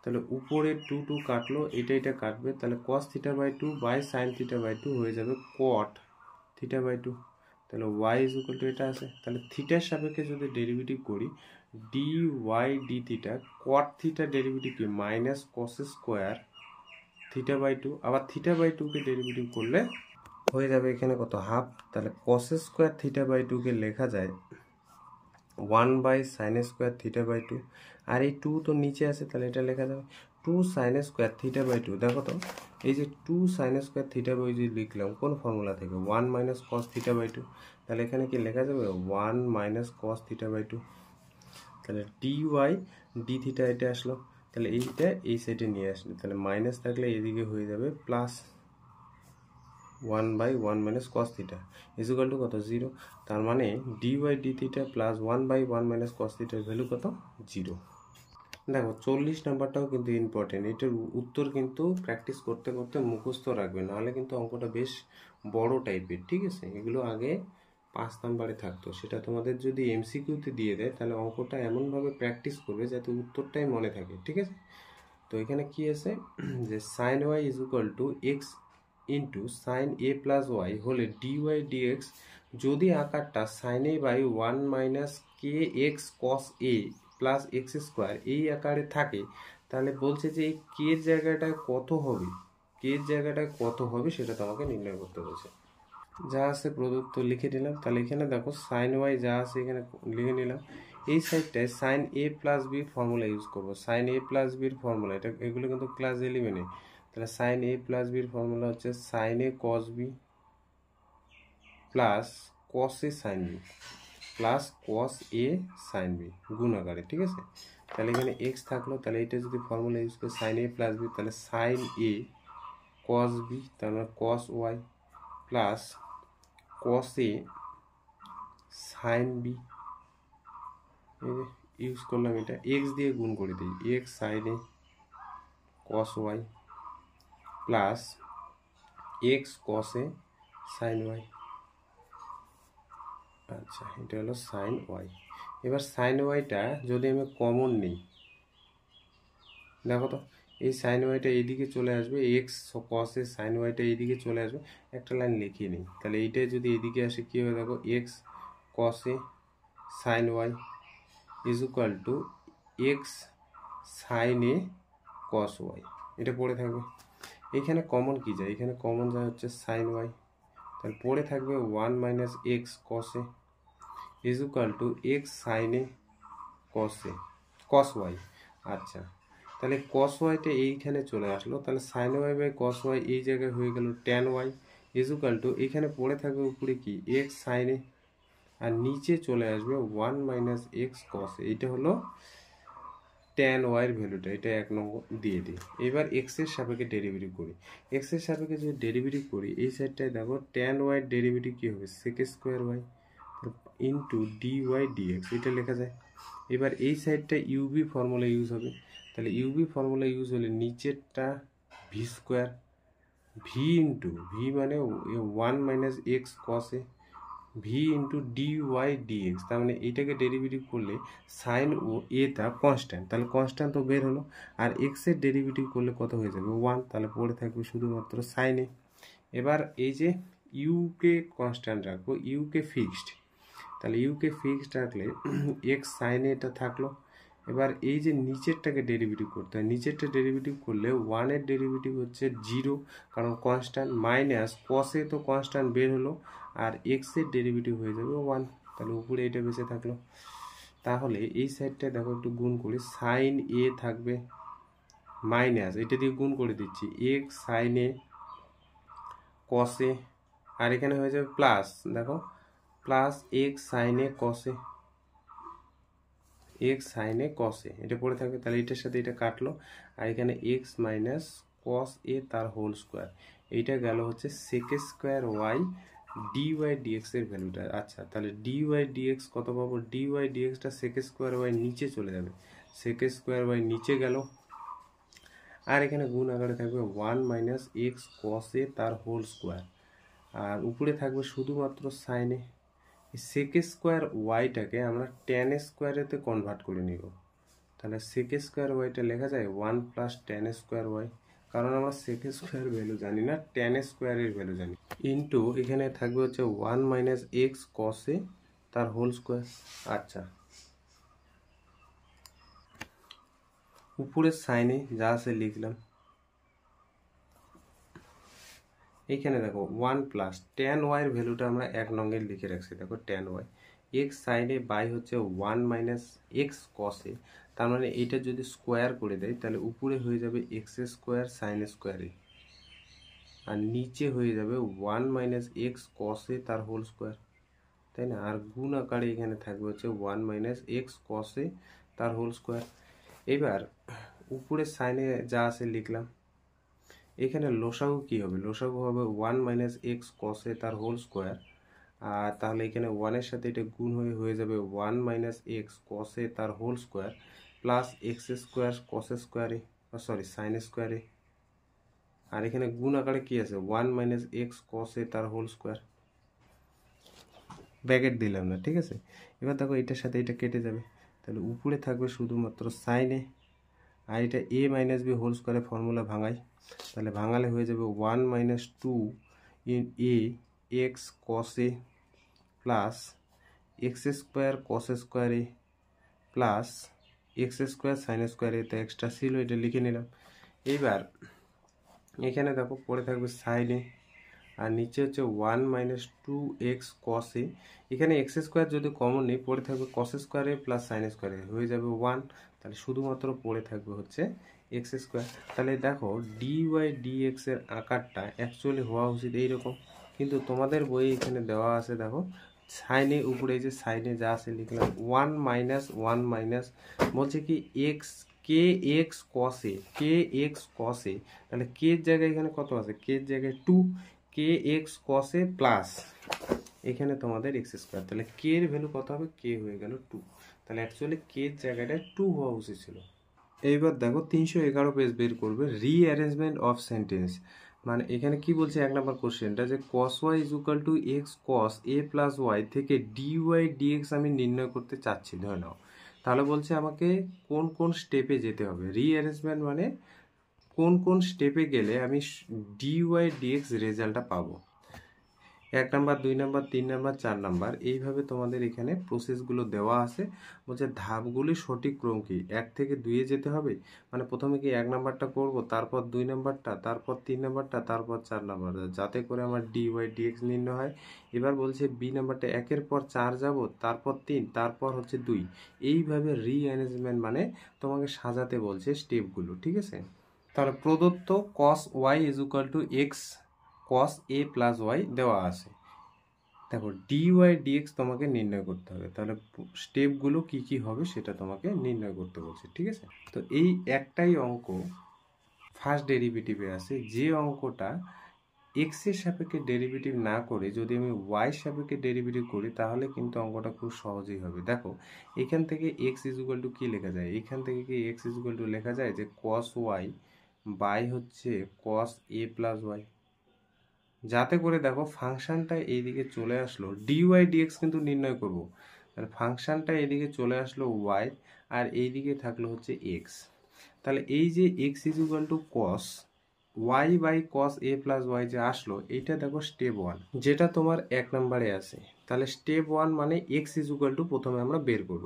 তাহলে উপরে 2 2 কাটলো, এটা কাটবে, তাহলে cos theta by 2 by sine theta by 2 হয়ে যাবে cot থিটা বাই 2। তাহলে y ইজ ইকুয়াল টু এটা আছে। তাহলে থিটার সাপেক্ষে যদি ডেরিভেটিভ করি dy d theta, cot theta derivative কি minus cos square theta by 2, আবার থিটা বাই 2 কে ডেরিভেটিভ করলে হয়ে যাবে এখানে কত হাফ। তাহলে cos স্কোয়ার থিটা বাই 2 কে লেখা যায় 1 by sine square theta by 2, আর এই 2 তো নিচে আছে, তাহলে এটা লেখা যাবে 2 সাইন স্কোয়ার থিটা বাই 2। দেখো তো এই যে 2 সাইন স্কোয়ার থিটা বাই 2 লিখলাম কোন ফর্মুলা থেকে 1 মাইনাস কস থিটা বাই 2, তাহলে এখানে কি লেখা যাবে 1 মাইনাস কস থিটা বাই 2। তাহলে dy d থিটা এটা আসলো, তাহলে এইটা এই সাইডে নিয়ে আসলে তাহলে মাইনাস থাকলে এদিকে হয়ে যাবে plus 1/1 minus cos theta is equal two কত 0। তার মানে dy d theta plus 1/1 minus কস থিটার ভ্যালু কত 0। দেখো 40 নাম্বারটাও কিন্তু ইম্পর্টেন্ট, এটার উত্তর কিন্তু প্র্যাকটিস করতে করতে মুখস্থ রাখবে, নাহলে কিন্তু অঙ্কটা বেশ বড় টাইপের, ঠিক আছে। এগুলো আগে 5 নাম্বারে থাকতো, সেটা তোমাদের যদি এমসিকিউতে দিয়ে দেয় তাহলে অঙ্কটা এমনভাবে প্র্যাকটিস করবে যাতে উত্তরটাই মনে থাকে, ঠিক আছে। তো এখানে কি আছে যে sine Y is equal to X into sine A plus Y হলে ডিওয়াই ডিএক্স যদি আকারটা সাইন এ বাই 1 মাইনাস কে X cos A plus X square এই আকারে থাকে, তাহলে বলছে যে এই কে জায়গাটায় কত হবে, কে জায়গাটায় কত হবে সেটা তোমাকে নির্ণয় করতে বলছে। যা আছে প্রদত্ত লিখে নিলাম, তাহলে এখানে দেখো সাইন ওয়াই যা আছে এখানে লিখে নিলাম। এই সাইডটায় sign A plus B formula use করবো, সাইন এ প্লাস বির ফর্মুলা, এটা এগুলো কিন্তু ক্লাস 11-এ। তাহলে সাইন এ প্লাস বির ফর্মুলা হচ্ছে sign A cos B plus cos A sign B plus cos A sign B গুণ আকারে, ঠিক আছে। তাহলে এখানে এক্স থাকলো, তাহলে এটা যদি ফর্মুলা ইউজ করি সাইন এ প্লাস বি, তাহলে সাইন এ কস বি তাহলে কস Y plus cos A sign B use করলাম, এটা এক্স দিয়ে গুণ করে দিই, x sine A cos Y plus x cos A sine Y. আচ্ছা, এটা হলো সাইন ওয়াই। এবার সাইন ওয়াইটা যদি আমি কমন নিই, দেখো তো এই সাইন ওয়াইটা এইদিকে চলে আসবে, এক্স কস এ সাইন ওয়াইটা এইদিকে চলে আসবে, একটা লাইন লিখিয়ে নিই। তাহলে এইটা যদি এদিকে আসে কী হবে, দেখো X cos A sine Y is equal to X sine A cos Y, এটা পড়ে থাকবে। এখানে কমন কি যায়, এখানে কমন যায় হচ্ছে সাইন ওয়াই, তাহলে পড়ে থাকবে 1 minus x cos A is equal to X sine A cos Y. আচ্ছা, তাহলে কস ওয়াইটা এইখানে চলে আসলো, তাহলে sine Y by cos Y এই জায়গায় হয়ে গেল tan Y is equal to এখানে পড়ে থাকবে উপরে কি এক্স সাইন এ, আর নিচে চলে আসবে 1 মাইনাস এক্স কস এ, এইটা হলো ট্যান ওয়াইয়ের ভ্যালুটা, এটা 1 নম্বর দিয়ে দিই। এবার এক্স এর সাপেক্ষে ডেরিভেটিভ করি, এক্স এর সাপেক্ষে যদি ডেরিভেটিভ করি এই সাইডটায় দেখো ট্যান ওয়াইয়ের ডেরিভেটিভ কী হবে sec square Y into D Y D X, এটা লেখা যায়। এবার এই সাইডটা ইউবি ফর্মুলা ইউজ হবে, তাহলে ইউবি ফর্মুলা ইউজ হলে নিচেরটা v square v into v মানে 1 minus x cos A v into D Y dx, তার মানে এইটাকে ডেরিভেটিভ করলে সাইন ও এটা কনস্ট্যান্ট, তাহলে কনস্ট্যান্ট তো বের হলো, আর এক্সের ডেরিভেটিভ করলে কত হয়ে যাবে 1, তাহলে পড়ে থাকবে শুধুমাত্র সাইনে। এবার এই যে ইউকে কনস্ট্যান্ট রাখবো, ইউকে ফিক্সড, তাহলে ইউকে ফিক্সড রাখলে এক্স সাইনে এটা থাকলো। এবার এই যে নিচেরটাকে ডেরিভেটিভ করতে হয়, নিচেরটা ডেরিভেটিভ করলে 1-এর ডেরিভেটিভ হচ্ছে 0 কারণ কনস্ট্যান্ট, মাইনাস কসে তো কনস্ট্যান্ট বের হলো, আর এক্সের ডেরিভেটিভ হয়ে যাবে 1, তাহলে উপরে এটা বেঁচে থাকলো। তাহলে এই সাইডটা দেখো একটু গুণ করি, সাইন এ থাকবে মাইনাস এটা দিয়ে গুণ করে দিচ্ছি এক্স সাইন এ কসে, আর এখানে হয়ে যাবে প্লাস, দেখো প্লাস এক্স সাইনে কসে, এক্স সাইনে কসে এটা পড়ে থাকবে, তাহলে এটার সাথে এটা কাটলো, আর এখানে এক্স মাইনাস কস এ তার হোল স্কোয়ার, এইটা গেল হচ্ছে sec square y d Y dx এর ভ্যালুটা। আচ্ছা, তাহলে ডি ওয়াই ডিএক্স কত পাবো, ডি ওয়াই ডিএক্সটা সেক স্কোয়ার ওয়াই নিচে চলে যাবে, সেক স্কোয়ার ওয়াই নিচে গেল, আর এখানে গুণ আকারে থাকবে 1 মাইনাস এক্স কস এ তার হোল স্কোয়ার, আর উপরে থাকবে শুধুমাত্র সাইনে। সেক স্কোয়ার ওয়াইটাকে আমরা ট্যান স্কোয়ারেতে কনভার্ট করে নিব, তাহলে সেক স্কোয়ার ওয়াইটা লেখা যায় 1 প্লাস ট্যান স্কোয়ার ওয়াই, কারণ আমরা সেক স্কোয়ার ভ্যালু জানি না, ট্যান স্কোয়ারের ভ্যালু জানি, ইন্টু এখানে থাকবে হচ্ছে 1 মাইনাস এক্স কস এ তার হোল স্কোয়ার। আচ্ছা, উপরের সাইনে যা আছে লিখলাম, এইখানে দেখো 1 প্লাস ট্যান ওয়াইয়ের ভ্যালুটা আমরা 1 নঙ্গে লিখে রাখছি, দেখো ট্যান ওয়াই এক্স সাইনে বাই হচ্ছে 1 মাইনাস এক্স কসে, তার মানে এইটা যদি স্কোয়ার করে দেয় তাহলে উপরে হয়ে যাবে এক্স স্কোয়ার সাইন স্কোয়ারে, আর নিচে হয়ে যাবে 1 মাইনাস এক্স কসে তার হোল স্কোয়ার, তাই না, আর গুণ আকারে এখানে থাকবে হচ্ছে 1 মাইনাস এক্স কসে তার হোল স্কোয়ার। এবার উপরে সাইনে যা আছে লিখলাম, এখানে লসাগু কি হবে, লসাগু হবে 1 মাইনাস এক্স কসে তার হোল স্কোয়ার, আর তাহলে এখানে 1-এর সাথে এটা গুণ হয়ে যাবে 1 মাইনাস এক্স কসে তার whole square plus X square cos স্কোয়ারে, সরি সাইন স্কোয়ারে, আর এখানে গুণ আকারে কি আছে 1 মাইনাস এক্স কস এ তার হোল স্কোয়ার, ব্র্যাকেট দিলাম না, ঠিক আছে। এবার দেখো এটার সাথে এটা কেটে যাবে, তাহলে উপরে থাকবে শুধুমাত্র সাইন এ, আর এটা এ মাইনাস বি হোল স্কোয়ারে ফর্মুলা ভাঙাই, তাহলে ভাঙালে হয়ে যাবে 1 minus 2 in a x cos A plus X square cos স্কোয়ারে প্লাস এক্স স্কোয়ার সাইন স্কোয়ারে, তো এক্সট্রা ছিল এটা লিখে নিলাম। এইবার এখানে দেখো পরে থাকবে সাইন এ, আর নিচে হচ্ছে 1 মাইনাস 2 এক্স কস এ, এখানে এক্স স্কোয়ার যদি কমন নেই পরে থাকবে কস স্কোয়ারে প্লাস সাইন স্কোয়ারে, হয়ে যাবে 1, তাহলে শুধুমাত্র পরে থাকবে হচ্ছে এক্স স্কোয়ার। তাহলে দেখো ডি ওয়াই ডি এক্স এর আকারটা অ্যাকচুয়ালি হওয়া উচিত এইরকম, কিন্তু তোমাদের বইয়ে এখানে দেওয়া আছে দেখো সাইনে উপরে এই যে সাইনে যা আছে লিখলাম 1 মাইনাস বলছে কি এক্স কে এক্স কস এ, কে এক্স কস এ, তাহলে কে এর জায়গায় এখানে কত আছে, কে এর জায়গায় 2, কে এক্স কস এ প্লাস এখানে তোমাদের এক্স স্কোয়ার, তাহলে কে এর ভ্যালু কত হবে, কে হয়ে গেল 2, তাহলে অ্যাকচুয়ালি কে এর জায়গাটা 2 হওয়া উচিত ছিল। এইবার দেখো 311 পেজ বের করবে রিঅ্যারেঞ্জমেন্ট অফ সেন্টেন্স, মানে এখানে কি বলছে এক নম্বর কোশ্চেনটা যে cos y is equal to X cos A plus Y থেকে ডি ওয়াই ডিএক্স আমি নির্ণয় করতে চাচ্ছি ধরে নাও, তাহলে বলছে আমাকে কোন কোন স্টেপে যেতে হবে, রিঅ্যারেঞ্জমেন্ট মানে কোন কোন স্টেপে গেলে আমি ডি ওয়াই ডিএক্স রেজাল্টটা পাবো, 1 নাম্বার 2 নাম্বার 3 নাম্বার 4 নাম্বার, এইভাবে তোমাদের এখানে প্রসেসগুলো দেওয়া আছে। বলছে ধাপগুলি সঠিক ক্রম কি, 1 থেকে 2-এ যেতে হবে, মানে প্রথমে কি 1 নাম্বারটা করব, তারপর 2 নাম্বারটা, তারপর 3 নাম্বারটা, তারপর 4 নাম্বারটা, যাতে করে আমার ডি ওয়াই ডিএক্স নির্ণয় হয়। এবার বলছে বি নাম্বারটা 1-এর পর 4 যাব, তারপর 3, তারপর হচ্ছে 2, এইভাবে রিঅ্যারেঞ্জমেন্ট মানে তোমাকে সাজাতে বলছে স্টেপগুলো, ঠিক আছে। তাহলে প্রদত্ত cos y is equal to X cos a plus Y দেওয়া আছে, দেখো ডি ওয়াই ডিএক্স তোমাকে নির্ণয় করতে হবে, তাহলে স্টেপগুলো কি কি হবে সেটা তোমাকে নির্ণয় করতে বলছে, ঠিক আছে। তো এই একটাই অঙ্ক ফার্স্ট ডেরিভেটিভে আছে, যে অঙ্কটা এক্স এর সাপেক্ষে ডেরিভেটিভ না করে যদি আমি ওয়াই সাপেক্ষে ডেরিভেটিভ করি তাহলে কিন্তু অঙ্কটা খুব সহজেই হবে। দেখো এখান থেকে এক্স ইজ ইকুয়াল টু কি লেখা যায়, এখান থেকে কি এক্স ইজ ইকুয়াল টু লেখা যায় যে cos ওয়াই বাই হচ্ছে cos এ প্লাস ওয়াই, যাতে করে দেখো ফাংশনটা এইদিকে চলে আসলো, ডি ওয়াই ডিএক্স কিন্তু নির্ণয় করব, তাহলে ফাংশনটা এইদিকে চলে আসলো ওয়াই আর এইদিকে থাকলো হচ্ছে এক্স, তাহলে এই যে X is equal to cos Y by cos A plus Y যে আসলো, এইটা দেখো স্টেপ 1 যেটা তোমার 1 নম্বরে আছে, তাহলে স্টেপ 1 মানে এক্স ইজ ইকুয়াল টু প্রথমে আমরা বের করব,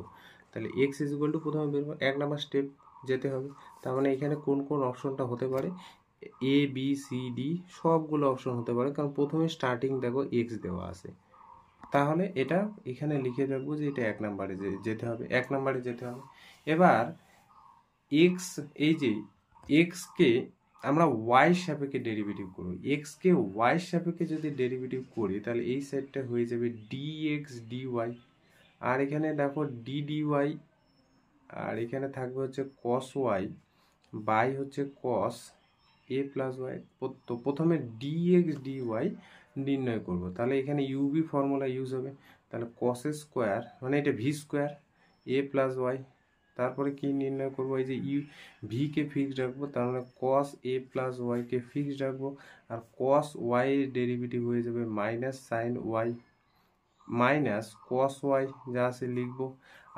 তাহলে এক্স ইজ ইকুয়াল টু প্রথমে বের করব, 1 নম্বর স্টেপ যেতে হবে, তার মানে এখানে কোন কোন অপশনটা হতে পারে, এ বি সি ডি সবগুলো অপশন হতে পারে, কারণ প্রথমে স্টার্টিং দেখো এক্স দেওয়া আছে, তাহলে এটা এখানে লিখে রাখবো যে এটা 1 নম্বরে যেতে হবে, 1 নম্বরে যেতে হবে। এবার এক্স, এই যে এক্স কে আমরা ওয়াই সাপেক্ষে ডেরিভেটিভ করব, এক্স কে ওয়াই সাপেক্ষে যদি ডেরিভেটিভ করি তাহলে এই সাইডটা হয়ে যাবে ডিএক্স ডিওয়াই, আর এখানে দেখো ডি ডিওয়াই, আর এখানে থাকবে হচ্ছে কস ওয়াই বাই হচ্ছে কস এ প্লাস ওয়াই, তো প্রথমে ডিএক্স ডিওয়াই নির্ণয় করব, তাহলে এখানে ইউবি ফর্মুলা ইউজ হবে, তাহলে কস স্কোয়ার মানে এটা V square A plus Y, তারপরে কি নির্ণয় করব, এই যে ভি কে ফিক্সড রাখবো, তার মানে কস এ প্লাস ওয়াই কে ফিক্সড রাখবো, আর কস ওয়াই এর ডেরিভেটিভ হয়ে যাবে minus sine Y minus cos Y যা আছে লিখবো,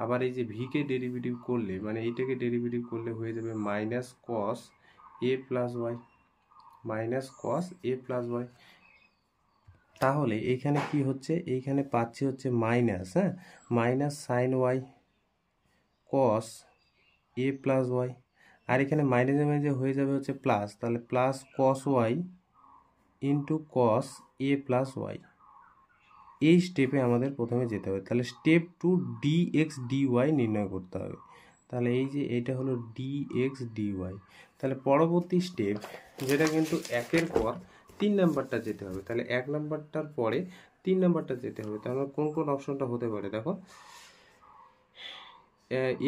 আবার এই যে ভি কে ডেরিভেটিভ করলে মানে এইটাকে ডেরিভেটিভ করলে হয়ে যাবে minus cos A plus y, minus cos A plus y, তাহলে এইখানে কি হচ্ছে, এইখানে পাচ্ছি হচ্ছে মাইনাস, হ্যাঁ minus sine y cos A plus Y, আর এখানে মাইনাসে মাইনাসে হয়ে যাবে হচ্ছে প্লাস, তাহলে plus cos y into cos A plus y, এই স্টেপে আমাদের প্রথমে যেতে হবে, তাহলে স্টেপ 2 ডিএক্স ডিওয়াই নির্ণয় করতে হবে, তাহলে এই যে এটা হলো ডিএক্স ডিওয়াই, তাহলে পরবর্তী স্টেপ যেটা কিন্তু 1-এর পর 3 নাম্বারটা যেতে হবে, তাহলে 1 নাম্বারটার পরে 3 নাম্বারটা যেতে হবে, তাহলে কোন কোন অপশনটা হতে পারে, দেখো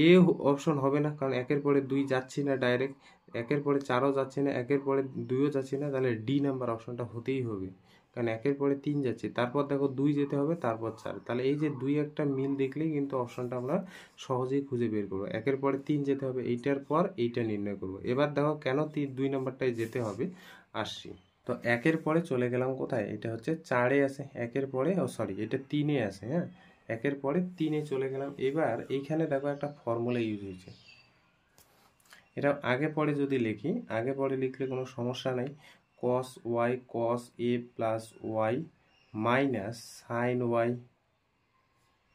এ অপশন হবে না, কারণ 1-এর পরে 2 যাচ্ছি না ডাইরেক্ট, 1-এর পরে 4ও যাচ্ছি না, 1-এর পরে 2ও যাচ্ছি না, তাহলে ডি নাম্বার অপশনটা হতেই হবে, কারণ 1-এর পরে 3 যাচ্ছে, তারপর দেখো 2 যেতে হবে, তারপর 4। তাহলে এই যে 2 একটা মিল দেখলেই কিন্তু অপশনটা আমরা সহজেই খুঁজে বের করবো। 1-এর পরে 3 যেতে হবে, এইটার পর এইটা নির্ণয় করব। এবার দেখো কেন 2 নাম্বারটায় যেতে হবে আসছি। তো 1-এর পরে চলে গেলাম কোথায়, এটা হচ্ছে 4-এ আছে, 1-এর পরে এটা 3-এ আছে। হ্যাঁ, 1-এর পরে 3-এ চলে গেলাম। এবার এইখানে দেখো একটা ফর্মুলা ইউজ হয়েছে, এটা আগে পরে যদি লিখি, আগে পরে লিখলে কোনো সমস্যা নাই। cos y cos a plus y minus sine y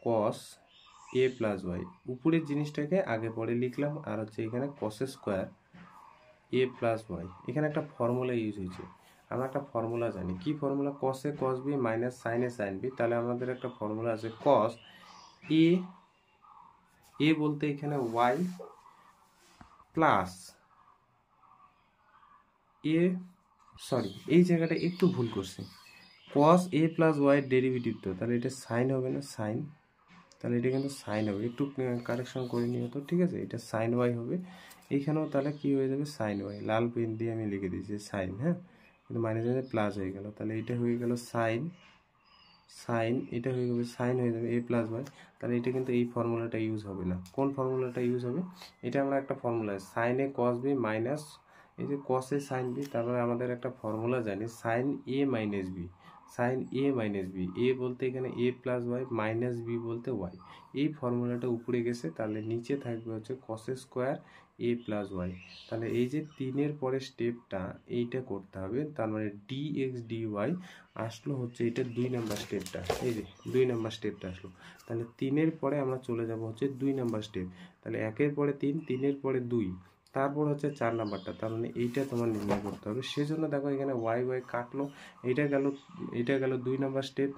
cos a plus y, উপরের জিনিসটাকে আগে পরে লিখলাম, আর হচ্ছে এখানে cos square a plus y। এখানে একটা ফর্মুলা ইউজ হয়েছে, আমরা একটা ফর্মুলা জানি। কি formula? cos a cos b minus sine a sine b। তাহলে আমাদের একটা ফর্মুলা আছে cos a বলতে এখানে y প্লাস এই জায়গাটা একটু ভুল করছি, cos a plus Y derivative, তো তাহলে এটা সাইন হবে না, সাইন, তাহলে এটা কিন্তু সাইন হবে, একটু কারেকশন করে নিও তো, ঠিক আছে, এটা সাইন ওয়াই হবে। এইখানেও তাহলে কি হয়ে যাবে, সাইন ওয়াই, লাল পেন দিয়ে আমি লিখে দিয়েছি সাইন। হ্যাঁ, কিন্তু মাইনাস প্লাস হয়ে গেল, তাহলে এটা হয়ে গেল সাইন, এটা হয়ে যাবে সাইন, হয়ে যাবে এ প্লাস ওয়াই। তাহলে এটা কিন্তু এই ফর্মুলাটা ইউজ হবে না। কোন ফর্মুলাটা ইউজ হবে? এটা আমরা একটা formula, sign A cos B minus এই যে কস এ সাইন বি, তারপরে আমাদের একটা ফর্মুলা জানি সাইন এ মাইনাস বি, সাইন এ মাইনাস বি, এ বলতে এখানে এ প্লাস ওয়াই, মাইনাস বি বলতে ওয়াই। এই ফর্মুলাটা উপরে গেছে, তাহলে নিচে থাকবে হচ্ছে cos square A plus y. তাহলে এই যে 3-এর পরে স্টেপটা এইটা করতে হবে, তার মানে ডি এক্স ডি ওয়াই আসলো হচ্ছে এটা 2 নাম্বার স্টেপটা, এই যে 2 নাম্বার স্টেপটা আসলো। তাহলে 3-এর পরে আমরা চলে যাব হচ্ছে 2 নাম্বার স্টেপ। তাহলে 1-এর পরে 3, 3-এর পরে 2, তারপর হচ্ছে 4 নাম্বারটা, তার মানে এইটা তোমার নির্ণয় করতে হবে। সেজন্য দেখো এখানে ওয়াই ওয়াই কাটলো, এটা গেল 2 নাম্বার স্টেপ।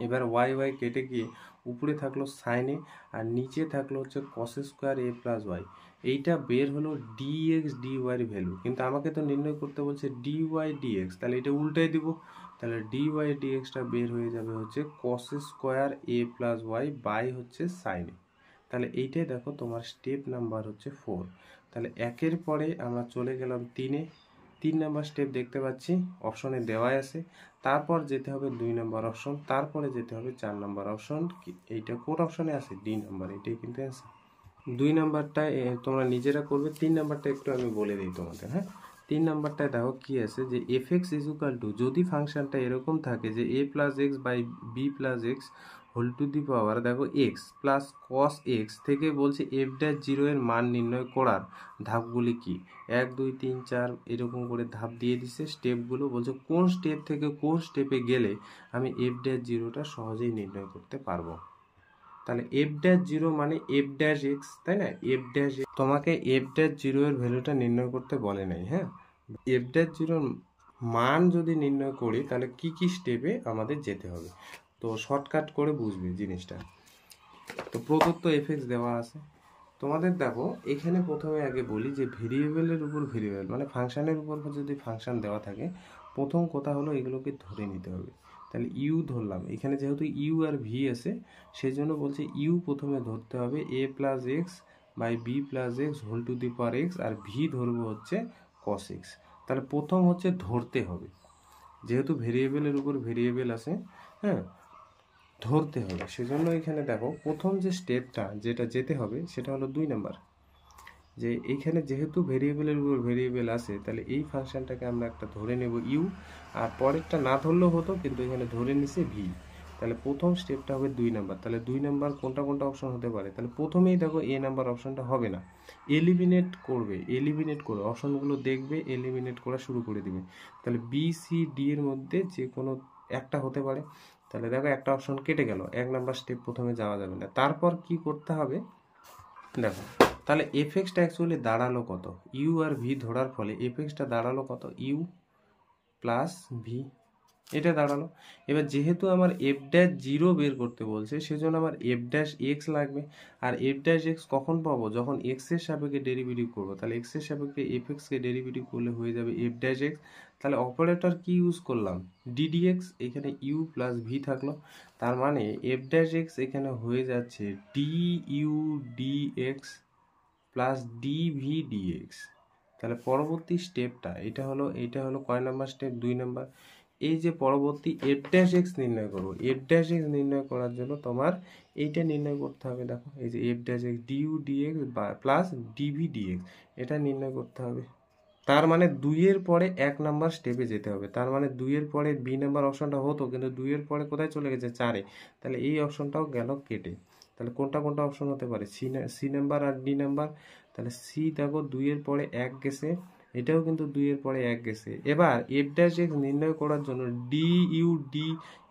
এবার ওয়াই ওয়াই কেটে গিয়ে উপরে থাকলো সাইনে, আর নিচে থাকলো হচ্ছে cos square A plus Y. এইটা বের হলো ডি এক্স ডি ওয়াইয়ের ভ্যালু, কিন্তু আমাকে তো নির্ণয় করতে বলছে ডি ওয়াই ডি এক্স, তাহলে এটা উল্টাই দিব। তাহলে ডি ওয়াই ডি এক্সটা বের হয়ে যাবে হচ্ছে cos square A plus Y by হচ্ছে সাইনে। তাহলে এইটাই দেখো তোমার স্টেপ নাম্বার হচ্ছে 4। তাহলে 1-এর পরে আমরা চলে গেলাম 3-এ, 3 নাম্বার স্টেপ দেখতে পাচ্ছি অপশনে দেওয়াই আছে। তারপর যেতে হবে 2 নাম্বার অপশন, তারপরে যেতে হবে 4 নাম্বার অপশন। এইটা কোন অপশনে আছে? ডি নাম্বার, এটাই কিন্তু অ্যান্সার। 2 নাম্বারটা তোমরা নিজেরা করবে, 3 নাম্বারটা একটু আমি বলে দিই তোমাদের। হ্যাঁ, 3 নাম্বারটায় দেখো কি আছে, যে f x is equal to, যদি ফাংশনটা এরকম থাকে যে A plus x by B plus x whole to the power, দেখো এক্স প্লাস কস এক্স থেকে বলছে এফ ড্যাশ জিরো এর মান নির্ণয় করার ধাপগুলি কি? 1 2 3 4 এরকম করে ধাপ দিয়ে দিছে, স্টেপগুলো বলছে কোন স্টেপ থেকে কোন স্টেপে গেলে আমি এফ ড্যাশ জিরোটা সহজেই নির্ণয় করতে পারবো। তাহলে এফ ড্যাশ জিরো মানে এফ ড্যাশ এক্স, তাই না? এফ ড্যাশ, তোমাকে এফ ড্যাশ জিরো এর ভ্যালুটা নির্ণয় করতে বলে নাই। হ্যাঁ, এফ ড্যাশ জিরোর মান যদি নির্ণয় করি, তাহলে কি কি স্টেপে আমাদের যেতে হবে, তো শর্টকাট করে বুঝবে জিনিসটা। তো প্রদত্ত এফ এক্স দেওয়া আছে তোমাদের, দেখো এখানে প্রথমে আগে বলি যে ভেরিয়েবলের উপর ভেরিয়েবল মানে ফাংশনের উপর যদি ফাংশন দেওয়া থাকে, প্রথম কথা হলো এগুলোকে ধরে নিতে হবে। তাহলে ইউ ধরলাম, এখানে যেহেতু ইউ আর ভি আছে, সেই জন্য বলছে ইউ প্রথমে ধরতে হবে A plus x by B plus x whole to the power x, আর ভি ধরবো হচ্ছে কস এক্স। তাহলে প্রথম হচ্ছে ধরতে হবে, যেহেতু ভেরিয়েবলের উপর ভেরিয়েবল আছে, হ্যাঁ, ধরতে হবে। সেজন্য এখানে দেখো প্রথম যে স্টেপটা যেটা যেতে হবে সেটা হলো 2 নাম্বার, যে এইখানে যেহেতু ভেরিয়েবলের উপর ভেরিয়েবল আছে, তাহলে এই ফাংশনটাকে আমরা একটা ধরে নেব ইউ, আর পরেরটা না ধরলেও হতো, কিন্তু এখানে ধরে নিছে ভি। তাহলে প্রথম স্টেপটা হবে 2 নাম্বার। তাহলে 2 নাম্বার কোনটা কোনটা অপশন হতে পারে? তাহলে প্রথমেই দেখো এ নাম্বার অপশনটা হবে না, এলিমিনেট করবে অপশনগুলো দেখবে, এলিমিনেট করা শুরু করে দিবে। তাহলে বি সি ডি এর মধ্যে যে কোনো একটা হতে পারে। তাহলে দেখো একটা অপশন কেটে গেল, 1 নাম্বার স্টেপ প্রথমে যাওয়া যাবে না। তারপর কি করতে হবে দেখো, তাহলে এফ এক্সটা অ্যাকচুয়ালি দাঁড়ালো কত? ইউ আর ভি ধরার ফলে এফ এক্সটা দাঁড়ালো কত? ইউ প্লাস ভি, এটা দাঁড়ালো। এবার যেহেতু আমার এফ ড্যাশ জিরো বের করতে বলছে, সেজন্য আমার এফ ড্যাশ এক্স লাগবে। আর এফ ড্যাশ এক্স কখন পাবো? যখন এক্স এর সাপেক্ষে ডেরিভেটিভ করবো। তাহলে এক্স এর সাপেক্ষে এফ এক্সকে ডেরিভেটিভ করলে হয়ে যাবে এফ ড্যাশ এক্স। তাহলে অপারেটর কি ইউজ করলাম? ডিডিএক্স, এখানে ইউ প্লাস ভি থাকলো, তার মানে এফ ড্যাশ এক্স এখানে হয়ে যাচ্ছে D U D X plus D V D X. তাহলে পরবর্তী স্টেপটা এটা হলো কয় নাম্বার স্টেপ? 2 নাম্বার। এই যে পরবর্তী এফ ড্যাশ এক্স নির্ণয় করবো, এফ ড্যাশ এক্স নির্ণয় করার জন্য তোমার এইটা নির্ণয় করতে হবে। দেখো এই যে F dash X D U D X plus D V D X, এটা নির্ণয় করতে হবে। তার মানে 2-এর পরে 1 নাম্বার স্টেপে যেতে হবে। তার মানে 2-এর পরে বি নাম্বার অপশনটা হতো, কিন্তু 2-এর পরে কোথায় চলে গেছে, 4-এ। তাহলে এই অপশনটাও গেল কেটে। তাহলে কোনটা কোনটা অপশন হতে পারে, সি নাম্বার আর ডি নাম্বার। তাহলে সি দেখো 2-এর পরে 1 গেছে, এটাও কিন্তু 2-এর পরে 1 গেছে। এবার এফ ড্যাশ এক্স নির্ণয় করার জন্য ডি ইউ ডি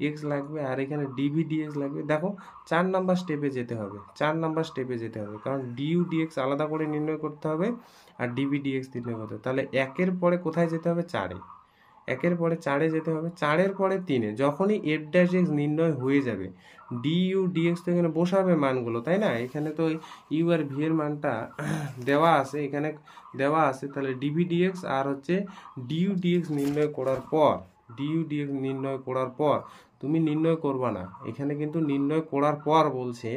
এক্স লাগবে, আর এখানে ডিভি ডিএক্স লাগবে। দেখো 4 নাম্বার স্টেপে যেতে হবে, 4 নাম্বার স্টেপে যেতে হবে, কারণ ডিউ ডিএক্স আলাদা করে নির্ণয় করতে হবে আর ডিভি ডিএক্স নির্ণয় করতে হবে। তাহলে 1-এর পরে কোথায় যেতে হবে, 4-এ। 1-এর পরে 4-এ যেতে হবে, 4-এর পরে 3-এ। যখনই এফ ড্যাশ এক্স নির্ণয় হয়ে যাবে, ডি ইউ ডিএক্স তো এখানে বসাবে মানগুলো, তাই না? এখানে তো ইউ আর ভি এর মানটা দেওয়া আছে, এখানে দেওয়া আছে। তাহলে ডিভি ডিএক্স আর হচ্ছে ডিউ ডিএক্স নির্ণয় করার পর, ডিউ ডিএক্স নির্ণয় করার পর তুমি নির্ণয় করবা না, এখানে কিন্তু নির্ণয় করার পর বলছে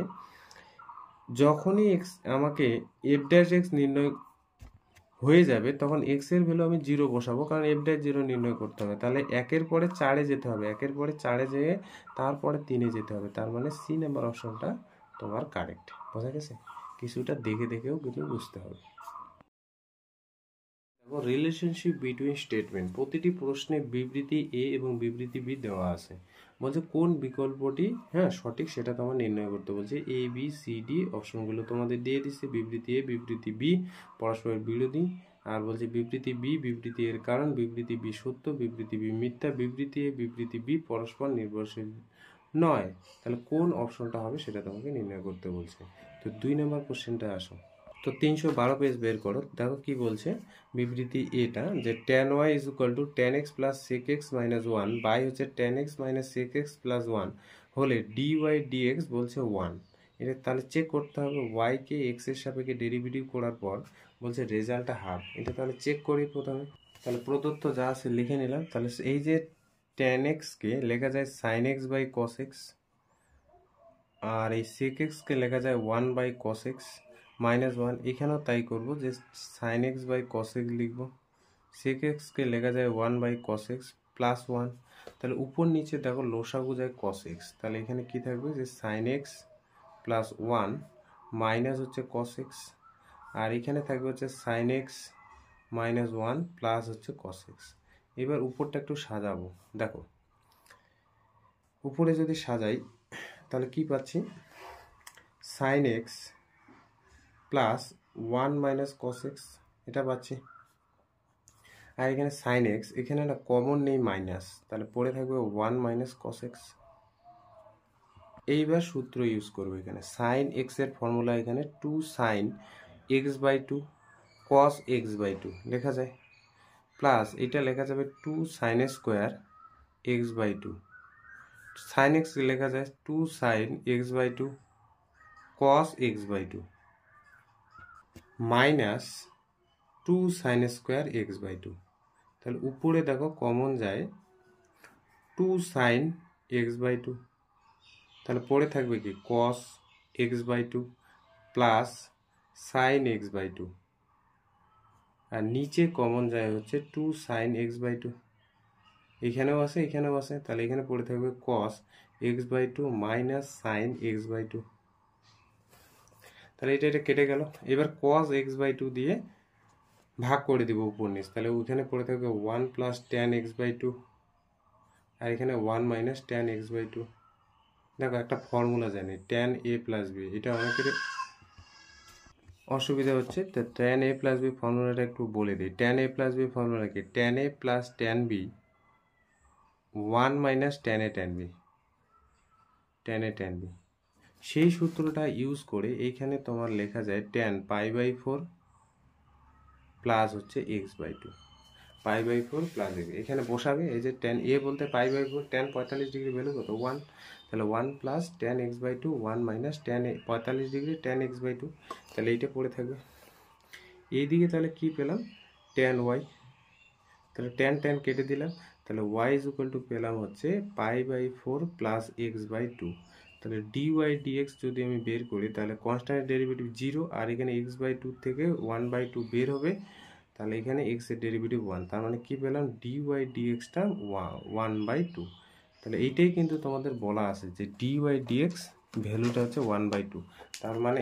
যখনই এক্স আমাকে এফ ড্যাশ এক্স নির্ণয় হয়ে যাবে তখন এক্স এর ভ্যালু আমি 0 বসাবো, কারণ এফ ড্যাশ 0 নির্ণয় করতে হবে। তাহলে 1-এর পরে 4-এ যেতে হবে, 1-এর পরে 4-এ যেয়ে তারপরে 3-এ যেতে হবে। তার মানে সি নাম্বার অপশনটা তোমার কারেক্ট। বোঝা গেছে? কিছুটা দেখে দেখেও কিন্তু বুঝতে হবে। দেখো রিলেশনশিপ বিটুইন স্টেটমেন্ট, প্রতিটি প্রশ্নে বিবৃতি এ এবং বিবৃতি বি দেওয়া আছে। বলছে কোন বিকল্পটি সঠিক সেটা তোমার নির্ণয় করতে বলছে। এ বি সি ডি অপশনগুলো তোমাদের দিয়ে দিচ্ছে, বিবৃতি এ বিবৃতি বি পরস্পরের বিরোধী, আর বলছে বিবৃতি বি বিবৃতি এর কারণ, বিবৃতি বি সত্য, বিবৃতি বি মিথ্যা, বিবৃতি এ বিবৃতি বি পরস্পর নির্ভরশীল নয়। তাহলে কোন অপশনটা হবে সেটা তোমাকে নির্ণয় করতে বলছে। তো 2 নম্বর কোশ্চেনটা আসো। তো 312 পেজ বের করো। দেখো কি বলছে বিবৃতি এটা, যে tan y is equal to tan x plus sec x minus 1 by হচ্ছে tan x minus sec x plus 1 হলে dy dx বলছে 1। এটা তাহলে চেক করতে হবে y কে x এর সাপেক্ষে ডেরিভেটিভ করার পর বলছে রেজাল্টটা হাফ। এটা তাহলে চেক করি প্রথমে। তাহলে প্রদত্ত যা আছে লিখে নিলাম। তাহলে এই যে tan x কে লেখা যায় sin x by cos x, আর এই sec x কে লেখা যায় 1 বাই cos x মাইনাস 1। এখানেও তাই করব, যে sin x by cos x লিখব। sec x কে লেখা যায় 1 বাই cos x প্লাস 1। তাহলে উপর নিচে দেখো লসাগু যায় cos x, তাহলে এখানে কি থাকবে, যে sin x প্লাস 1 মাইনাস হচ্ছে cos x, আর এখানে থাকবে হচ্ছে sin x মাইনাস 1 প্লাস হচ্ছে cos x। এবার উপরটা একটু সাজাবো। দেখো উপরে যদি সাজাই তাহলে কি পাচ্ছি, sin x plus 1 minus cos x এটা পাচ্ছি। আর এখানে sin x, এখানে না কমন নেই মাইনাস, তাহলে পড়ে থাকবে 1 মাইনাস cos x। এইবার সূত্র ইউজ করবো। এখানে sin x এর ফর্মুলা এখানে 2 sin x by 2 cos x by 2 লেখা যায়, প্লাস এটা লেখা যাবে 2 sin square x by 2। sin x লেখা যায় 2 sin x by 2 cos x by 2 minus 2 sin square x by 2। তাহলে উপরে দেখো কমন যায় 2 sin x বাই 2, তাহলে পড়ে থাকবে কি cos x by 2 plus sin x by 2, আর নিচে কমন যায় হচ্ছে 2 sin x বাই 2। এখানেও আছে এখানেও আছে, তাহলে এখানে পড়ে থাকবে cos x by 2 minus sin x by 2। তাহলে এটা কেটে গেল। এবার cos x বাই 2 দিয়ে ভাগ করে দিব উপর নিচ, তাহলে ওইখানে পড়ে থাকবে 1 প্লাস tan x বাই 2, আর এখানে 1 মাইনাস tan x বাই 2। দেখো একটা ফর্মুলা জানি tan a প্লাস b, এটা অনেকের অসুবিধা হচ্ছে, তো tan a প্লাস b ফর্মুলাটা একটু বলে দিই। tan a plus b formula কি, tan a plus tan b 1 minus tan a tan b, tan a tan b। সেই সূত্রটা ইউজ করে এইখানে তোমার লেখা যায় tan পাই বাই 4 প্লাস হচ্ছে x by 2, pi by 4 plus x। এখানে বসাবে এই যে tan a বলতে pi by 4, tan 45 degree value কত 1, তাহলে 1 plus tan x by 2 1 minus tan 45 degree tan x by 2, তাহলে এইটা পড়ে থাকবে। এইদিকে তাহলে কি পেলাম, tan y, তাহলে tan tan কেটে দিলাম, তাহলে y ইজ ইকুয়াল টু পেলাম হচ্ছে pi by 4 plus x by 2। তাহলে dy dx যদি আমি বের করি তাহলে কনস্ট্যান্ট ডেরিভেটিভ 0, আর এখানে x বাই 2 থেকে 1 বাই 2 বের হবে, তাহলে এখানে x এর ডেরিভেটিভ 1, তার মানে কি পেলাম dy dxটা 1/2। তাহলে এইটাই কিন্তু তোমাদের বলা আছে যে dy dx ভ্যালুটা হচ্ছে 1/2, তার মানে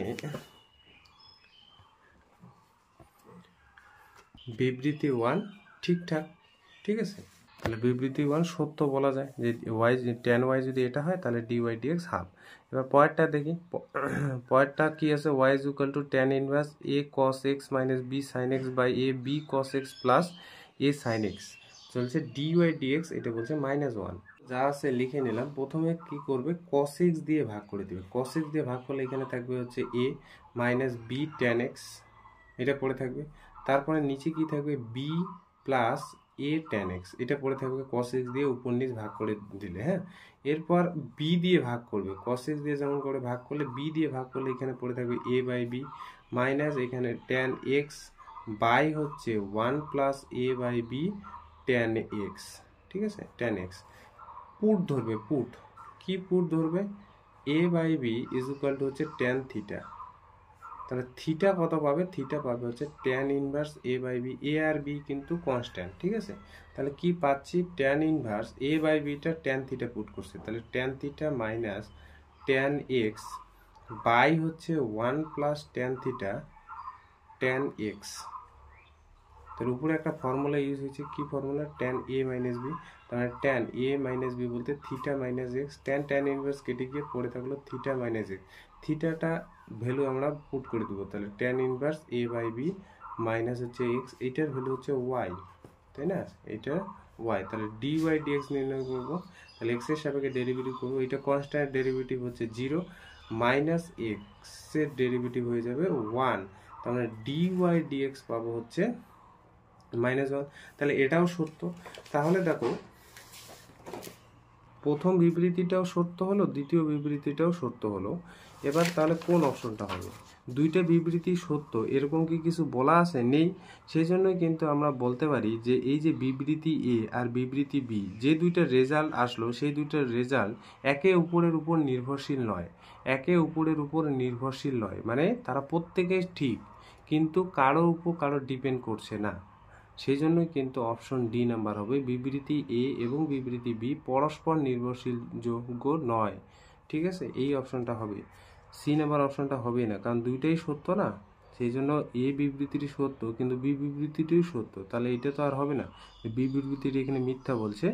বিবৃতি 1 ঠিকঠাক, ঠিক আছে। তাহলে বিবৃতি 1 সত্য বলা যায় যে tan y যদি এটা হয় তাহলে dy dx হাফ। এবার পরেরটা দেখি, পরেরটা কি আছে, y is equal to tan inverse a cos x minus b sin x by a b cos x plus a sin x চলছে dy dx, এটা বলছে -1। যা আছে লিখে নিলাম। প্রথমে কি করবে, cos x দিয়ে ভাগ করে দিবে। cos x দিয়ে ভাগ করলে এখানে থাকবে হচ্ছে a minus b tan x, এটা পড়ে থাকবে। তারপরে নিচে কি থাকবে, b plus a tan x, এটা পড়ে থাকবে cos x দিয়ে উপর নিচ ভাগ করে দিলে। হ্যাঁ, এরপর b দিয়ে ভাগ করবে, cos x দিয়ে যেমন করে ভাগ করলে b দিয়ে ভাগ করলে এখানে পড়ে থাকবে a বাই b মাইনাস এখানে tan x বাই হচ্ছে 1 প্লাস a by b tan x, ঠিক আছে, tan x। পুট ধরবে, পুট কি পুট ধরবে, a by b is equal to হচ্ছে tan থিটা। তাহলে থিটা কত পাবে, থিটা পাবে হচ্ছে tan inverse a by b, a আর b কিন্তু কনস্ট্যান্ট, ঠিক আছে। তাহলে কি পাচ্ছি, tan ইনভার্স a বাই bটা tan থিটা পুট করছে, তাহলে tan theta minus tan x by হচ্ছে 1 plus tan theta tan x। তার উপরে একটা ফর্মুলা ইউজ হয়েছে, কি formula, tan a minus b, তাহলে tan a মাইনাস b বলতে theta minus x, tan inverse কেটে গিয়ে পড়ে থাকলো থিটা মাইনাস x, থিটাটা ভ্যালু আমরা পুট করে দেবো। তাহলে tan inverse a by b minus হচ্ছে x, এটার ভ্যালু হচ্ছে y, তাই না, এটা y। তাহলে dy dx নির্ণয় করবো, তাহলে x এর সাপেক্ষে ডেরিভেটিভ করবো, এটা কনস্ট্যান্ট ডেরিভেটিভ হচ্ছে 0 মাইনাস x এর ডেরিভেটিভ হয়ে যাবে 1, তার মানে dy dx পাবো হচ্ছে -1। তাহলে এটাও সত্য। তাহলে দেখো প্রথম বিবৃতিটাও সত্য হলো, দ্বিতীয় বিবৃতিটাও সত্য হলো। এবার তাহলে কোন অপশনটা হবে, দুইটা বিবৃতি সত্য এরকম কি কিছু বলা আছে, নেই। সেই জন্যই কিন্তু আমরা বলতে পারি যে এই যে বিবৃতি এ আর বিবৃতি বি, যে দুইটা রেজাল্ট আসলো সেই দুইটার রেজাল্ট একে অপরের উপর নির্ভরশীল নয়, একে অপরের উপর নির্ভরশীল নয়, মানে তারা প্রত্যেকেই ঠিক কিন্তু কারোর উপর কারো ডিপেন্ড করছে না। সেই জন্যই কিন্তু অপশন ডি নাম্বার হবে, বিবৃতি এ এবং বিবৃতি বি পরস্পর নির্ভরশীল যোগ্য নয়, ঠিক আছে, এই অপশনটা হবে। সি নাম্বার অপশনটা হবে না, কারণ দুইটাই সত্য না, সেই জন্য এ বিবৃতিটি সত্য কিন্তু বি বিবৃতিটিও সত্য, তাহলে এটা তো আর হবে না, বি বিবৃতিটি এখানে মিথ্যা বলছে।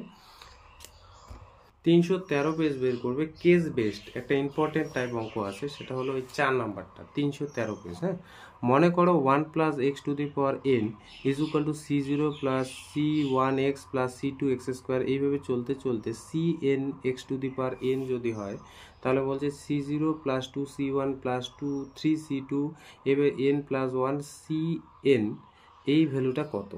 313 পেজ বের করবে, কেস বেসড একটা ইম্পর্টেন্ট টাইপ অঙ্ক আছে, সেটা হলো ওই 4 নাম্বারটা, 313 পেজ। হ্যাঁ, মনে করো 1 plus x two the power N is equal two c0 plus c1x plus c2x square, এইভাবে চলতে চলতে cn x two the power N যদি হয়, তাহলে বলছে c0 plus 2c1 plus 3c2 এবার n প্লাস 1 cn, এই ভ্যালুটা কত।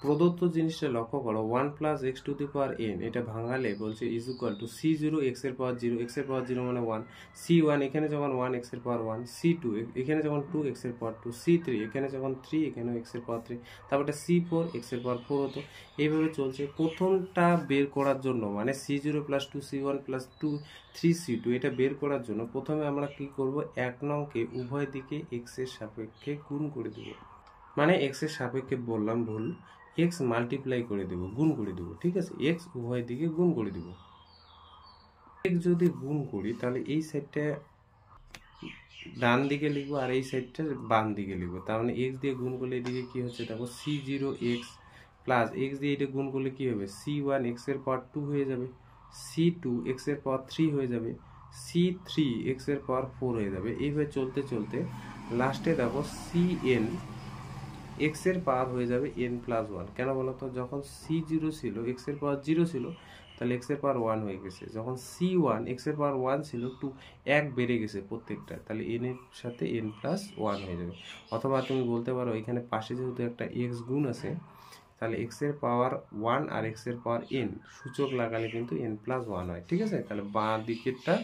প্রদত্ত জিনিসটা লক্ষ্য করো, 1 plus x two the power N, এটা ভাঙালে বলছে is equal two c0 x এর পাওয়ার 0, এক্স এর পাওয়ার 0 মানে 1, c1 এখানে যখন 1 এক্স এর পাওয়ার 1, c2 এখানে যখন 2 এক্স এর পাওয়ার 2, c3 এখানে যখন 3 এখানে এক্স এর পাওয়ার 3, তারপরে c4 এক্স এর পাওয়ার 4 হতো। এইভাবে চলছে। প্রথমটা বের করার জন্য মানে c0 plus 2c1 plus 3c2 এটা বের করার জন্য প্রথমে আমরা কি করব, 1 নংকে উভয় দিকে এক্স এর সাপেক্ষে গুণ করে দেব, মানে এক্স এর সাপেক্ষে বললাম ভুল, এক্স মাল্টিপ্লাই করে দেব, গুণ করে দেব, ঠিক আছে, এক্স উভয় দিকে গুণ করে দেব। এক্স যদি গুণ করি তাহলে এই সাইডটা ডান দিকে লিখবো আর এই সাইডটা বাম দিকে লিখবো, তার মানে এক্স দিয়ে গুণ করলে এদিকে কি হচ্ছে দেখো c0x প্লাস এক্স দিয়ে এটা গুণ করলে কি হবে, c1 এক্স এর পাওয়ার 2 হয়ে যাবে, c2 এক্স এর পাওয়ার 3 হয়ে যাবে, c3 এক্স এর পাওয়ার 4 হয়ে যাবে। এইভাবে চলতে চলতে লাস্টে দেখো cn x এর পাওয়ার হয়ে যাবে n প্লাস 1। কেন বলতো, যখন c0 ছিল x এর পাওয়ার 0 ছিল, তাহলে x এর পাওয়ার 1 হয়ে গেছে, যখন c1 x এর পাওয়ার 1 ছিল 2 1 বেড়ে গেছে প্রত্যেকটা, তাহলে n এর সাথে n প্লাস 1 হয়ে যাবে। অথবা তুমি বলতে পারো এখানে পাশে যেহেতু একটা x গুণ আছে, তাহলে x এর পাওয়ার 1 আর x এর পাওয়ার n সূচক লাগালে কিন্তু n প্লাস 1 হয়, ঠিক আছে। তাহলে বাঁ দিকেরটা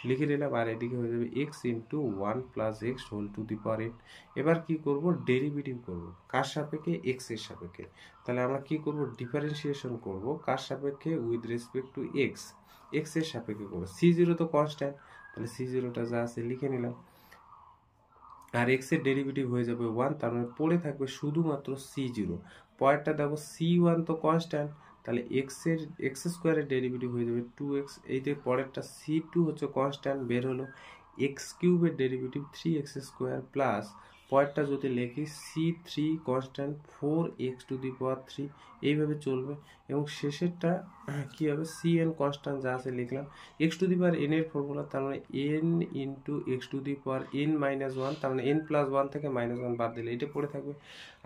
লিখে নিলাম আর এদিকে হয়ে যাবে x into 1 plus x whole to the power n। এবার কি করব, ডেরিভেটিভ করব, কার সাপেক্ষে, x এর সাপেক্ষে। তাহলে আমরা কি করব, ডিফারেন্সিয়েশন করব কার সাপেক্ষে, with respect to x, x এর সাপেক্ষে করব। c0 তো কনস্ট্যান্ট, তাহলে c0টা যা আছে লিখে নিলাম, আর এক্স এর ডেরিভেটিভ হয়ে যাবে 1, তার মানে পড়ে থাকবে শুধুমাত্র c0। পরেরটা দেখো c1 তো কনস্ট্যান্ট, তাহলে এক্স স্কোয়ারের ডেরিভেটিভ হয়ে যাবে 2x। এই যে পরেরটা c2 হচ্ছে কনস্ট্যান্ট, বের হলো এক্স কিউবের ডেরিভেটিভ 3x স্কোয়ার প্লাস পরেরটা যদি লিখি c3 কনস্ট্যান্ট 4x⁻3, এইভাবে চলবে। এবং শেষেরটা কি হবে, cn কনস্ট্যান্ট যা আছে লিখলাম, x⁻n এর ফর্মুলা, তার মানে n ইন্টু x⁻n-1, তার মানে n+1 থেকে -1 বাদ দিলে এটা পড়ে থাকবে।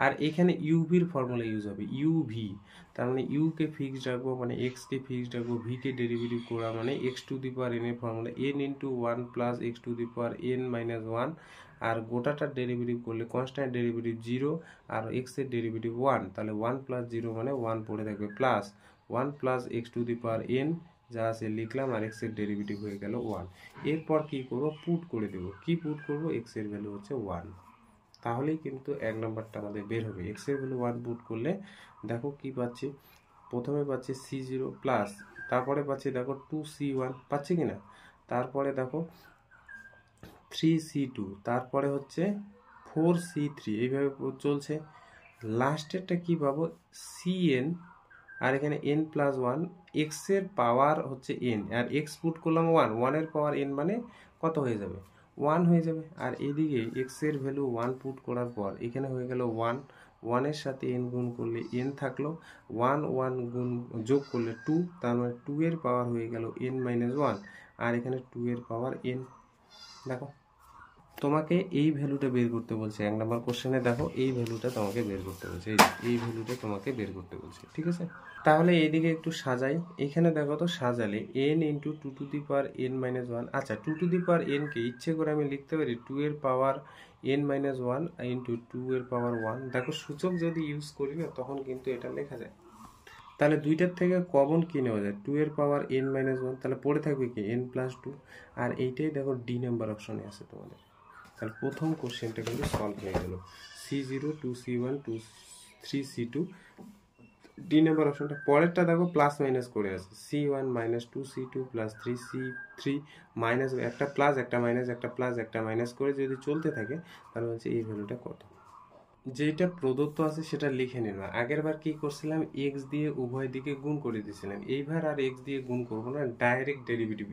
আর এখানে ইউভির ফর্মুলা ইউজ হবে, ইউভি, তার মানে ইউকে ফিক্সড রাখবো মানে এক্সকে ফিক্সড রাখবো, ভিকে ডেরিভেটিভ করা মানে x⁻n এর formula n into 1 plus x⁻n-1, আর গোটাটার ডেরিভেটিভ করলে কনস্ট্যান্ট ডেরিভেটিভ 0 আর এক্স এর ডেরিভেটিভ 1, তাহলে 1 প্লাস 0 মানে 1 পড়ে থাকবে, প্লাস 1 প্লাস x⁻n যা আছে লিখলাম, আর এক্স এর ডেরিভেটিভ হয়ে গেল 1। এরপর কি করব, পুট করে দেব। কি পুট করব, এক্স এর ভ্যালু হচ্ছে 1, তাহলেই কিন্তু 1 নম্বরটা আমাদের বের হবে। এক্স এর ভ্যালু 1 পুট করলে দেখো কি পাচ্ছি, প্রথমে পাচ্ছি c0 প্লাস, তারপরে পাচ্ছি দেখো 2c1, পাচ্ছি কিনা, তারপরে দেখো 3c2, তারপরে হচ্ছে 4c3, এইভাবে চলছে। লাস্টেরটা কি পাবো, cn, আর এখানে n+1, এক্স এর পাওয়ার হচ্ছে n, আর এক্স পুট করলাম 1, 1 এর পাওয়ার n মানে কত হয়ে যাবে, 1 হয়ে যাবে। আর এদিকে এক্স এর ভ্যালু 1 পুট করার পর এখানে হয়ে গেল 1, 1 এর সাথে n গুণ করলে n থাকলো, 1 1 গুণ যোগ করলে 2, তার মানে 2 এর পাওয়ার হয়ে গেল n-1, আর এখানে 2 এর পাওয়ার n। দেখো তোমাকে এই ভ্যালুটা বের করতে বলছে, 1 নম্বর কোশ্চেনে দেখো এই ভ্যালুটা তোমাকে বের করতে বলছে, এই ভ্যালুটা তোমাকে বের করতে বলছে, ঠিক আছে। তাহলে এইদিকে একটু সাজাই, এখানে দেখো তো সাজালে n ইন্টু 2n-1, আচ্ছা 2n কে ইচ্ছে করে আমি লিখতে পারি 2 এর পাওয়ার n-1 ইন্টু 2 এর পাওয়ার 1। দেখো সূচক যদি ইউজ করি না তখন কিন্তু এটা লেখা যায়। তাহলে দুইটার থেকে কমন কি নেওয়া যায়, 2 এর পাওয়ার n-1, তাহলে পড়ে থাকবে কি n+2, আর এইটাই দেখো ডি নাম্বার অপশনে আছে তোমাদের। তাহলে প্রথম কোশ্চেনটা কিন্তু সলভ হয়ে গেল, c0 2c1 3c2, D number অপশনটা। পরেরটা দেখো প্লাস মাইনাস করে আছে, c1 2c2 plus 3c3 minus, একটা প্লাস একটা মাইনাস একটা প্লাস একটা মাইনাস করে যদি চলতে থাকে, তাহলে হচ্ছে এই ভ্যালুটা কত। যেটা প্রদত্ত আছে সেটা লিখে নিন। আগের বার কি করছিলাম, এক্স দিয়ে উভয় দিকে গুণ করে দিয়েছিলাম, এইবার আর এক্স দিয়ে গুণ করব না, ডাইরেক্ট ডেরিভেটিভ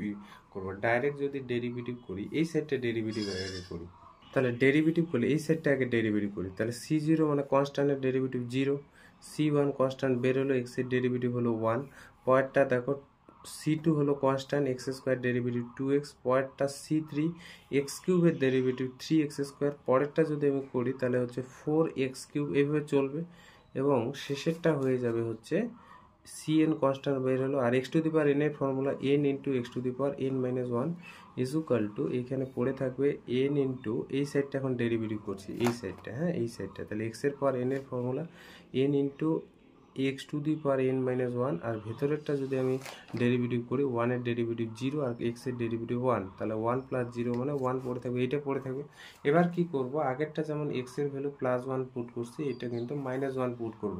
করবো। ডাইরেক্ট যদি ডেরিভেটিভ করি, এই সাইডটা ডেরিভেটিভ আগে করি, তাহলে ডেরিভেটিভ করলে এই সাইডটা আগে ডেরিভেটিভ করি, তাহলে c0 মানে কনস্ট্যান্টের ডেরিভেটিভ 0, c1 কনস্ট্যান্ট বের হলো, এক্স এর ডেরিভেটিভ হলো 1, পরেরটা দেখো c2 হলো constant, x square derivative 2x, পরেরটা c3 এক্স কিউবের ডেরিভেটিভ 3x স্কোয়ার, পরেরটা যদি আমি করি তাহলে হচ্ছে 4x3, এইভাবে চলবে। এবং শেষেরটা হয়ে যাবে হচ্ছে cn কনস্ট্যান্ট বের হলো, আর x⁻n এর formula n into x⁻n-1 is equal to, এখানে পড়ে থাকবে n ইন্টু, এই সাইডটা এখন ডেরিভেটিভ করছি, এই সাইডটা, হ্যাঁ এই সাইডটা, তাহলে x এর পাওয়ার n এর ফর্মুলা n ইন্টু x⁻n-1, আর ভেতরেরটা যদি আমি ডেরিভেটিভ করি, 1 এর ডেরিভেটিভ 0 আর x এর ডেরিভেটিভ 1, তাহলে 1 প্লাস 0 মানে 1 পড়ে থাকবে, এইটা পড়ে থাকবে। এবার কি করব, আগেরটা যেমন x এর ভ্যালু +1 পুট করছি, এটা কিন্তু -1 পুট করব,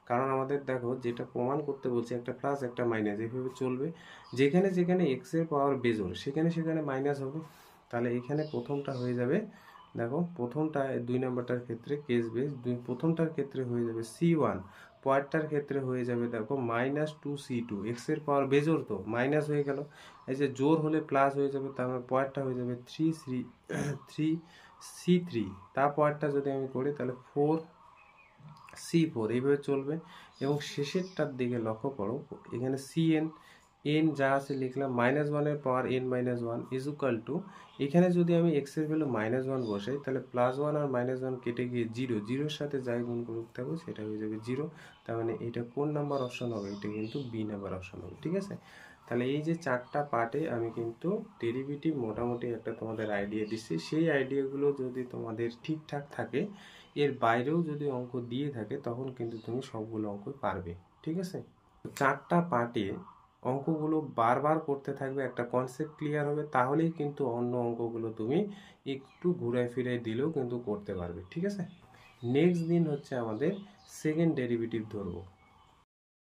কারণ আমাদের দেখো যেটা প্রমাণ করতে বলছে একটা প্লাস একটা মাইনাস এইভাবে চলবে, যেখানে যেখানে x এর পাওয়ার বেজোড় সেখানে সেখানে মাইনাস হবে। তাহলে এখানে প্রথমটা হয়ে যাবে, দেখো প্রথমটা 2 নাম্বারটার ক্ষেত্রে কেস বেস, প্রথমটার ক্ষেত্রে হয়ে যাবে c1, পরেরটার ক্ষেত্রে হয়ে যাবে দেখো -2c2, এক্স এর পাওয়ার বেজোর তো মাইনাস হয়ে গেল, এই যে জোর হলে প্লাস হয়ে যাবে, তার মানে পরেরটা হয়ে যাবে 3c3, তার পরেরটা যদি আমি করি তাহলে 4c4, এইভাবে চলবে। এবং শেষেরটার দিকে লক্ষ্য করো, এখানে cn n যা আছে লিখলাম, -1 এর পাওয়ার n-1 ইজ ইকুয়াল টু, এখানে যদি আমি x এর ভ্যালু -1 বসাই তাহলে +1 আর -1 কেটে গিয়ে 0, 0-এর সাথে যাই গুণ করতে হবে সেটা হয়ে যাবে 0, তার মানে এটা কোন নাম্বার অপশন হবে, এটা কিন্তু বি নাম্বার অপশন হবে, ঠিক আছে। তাহলে এই যে 4টা পার্টে আমি কিন্তু ডেরিভেটিভ মোটামুটি একটা তোমাদের আইডিয়া দিচ্ছি, সেই আইডিয়াগুলো যদি তোমাদের ঠিকঠাক থাকে, এর বাইরেও যদি অঙ্ক দিয়ে থাকে তখন কিন্তু তুমি সবগুলো অঙ্ক পারবে, ঠিক আছে। 4টা পার্টে অঙ্কগুলো বারবার করতে থাকবে, একটা কনসেপ্ট ক্লিয়ার হবে, তাহলেই কিন্তু অন্য অঙ্কগুলো তুমি একটু ঘুরায় ফিরায় দিলেও কিন্তু করতে পারবে, ঠিক আছে। নেক্সট দিন হচ্ছে আমাদের সেকেন্ড ডেরিভেটিভ ধরবো।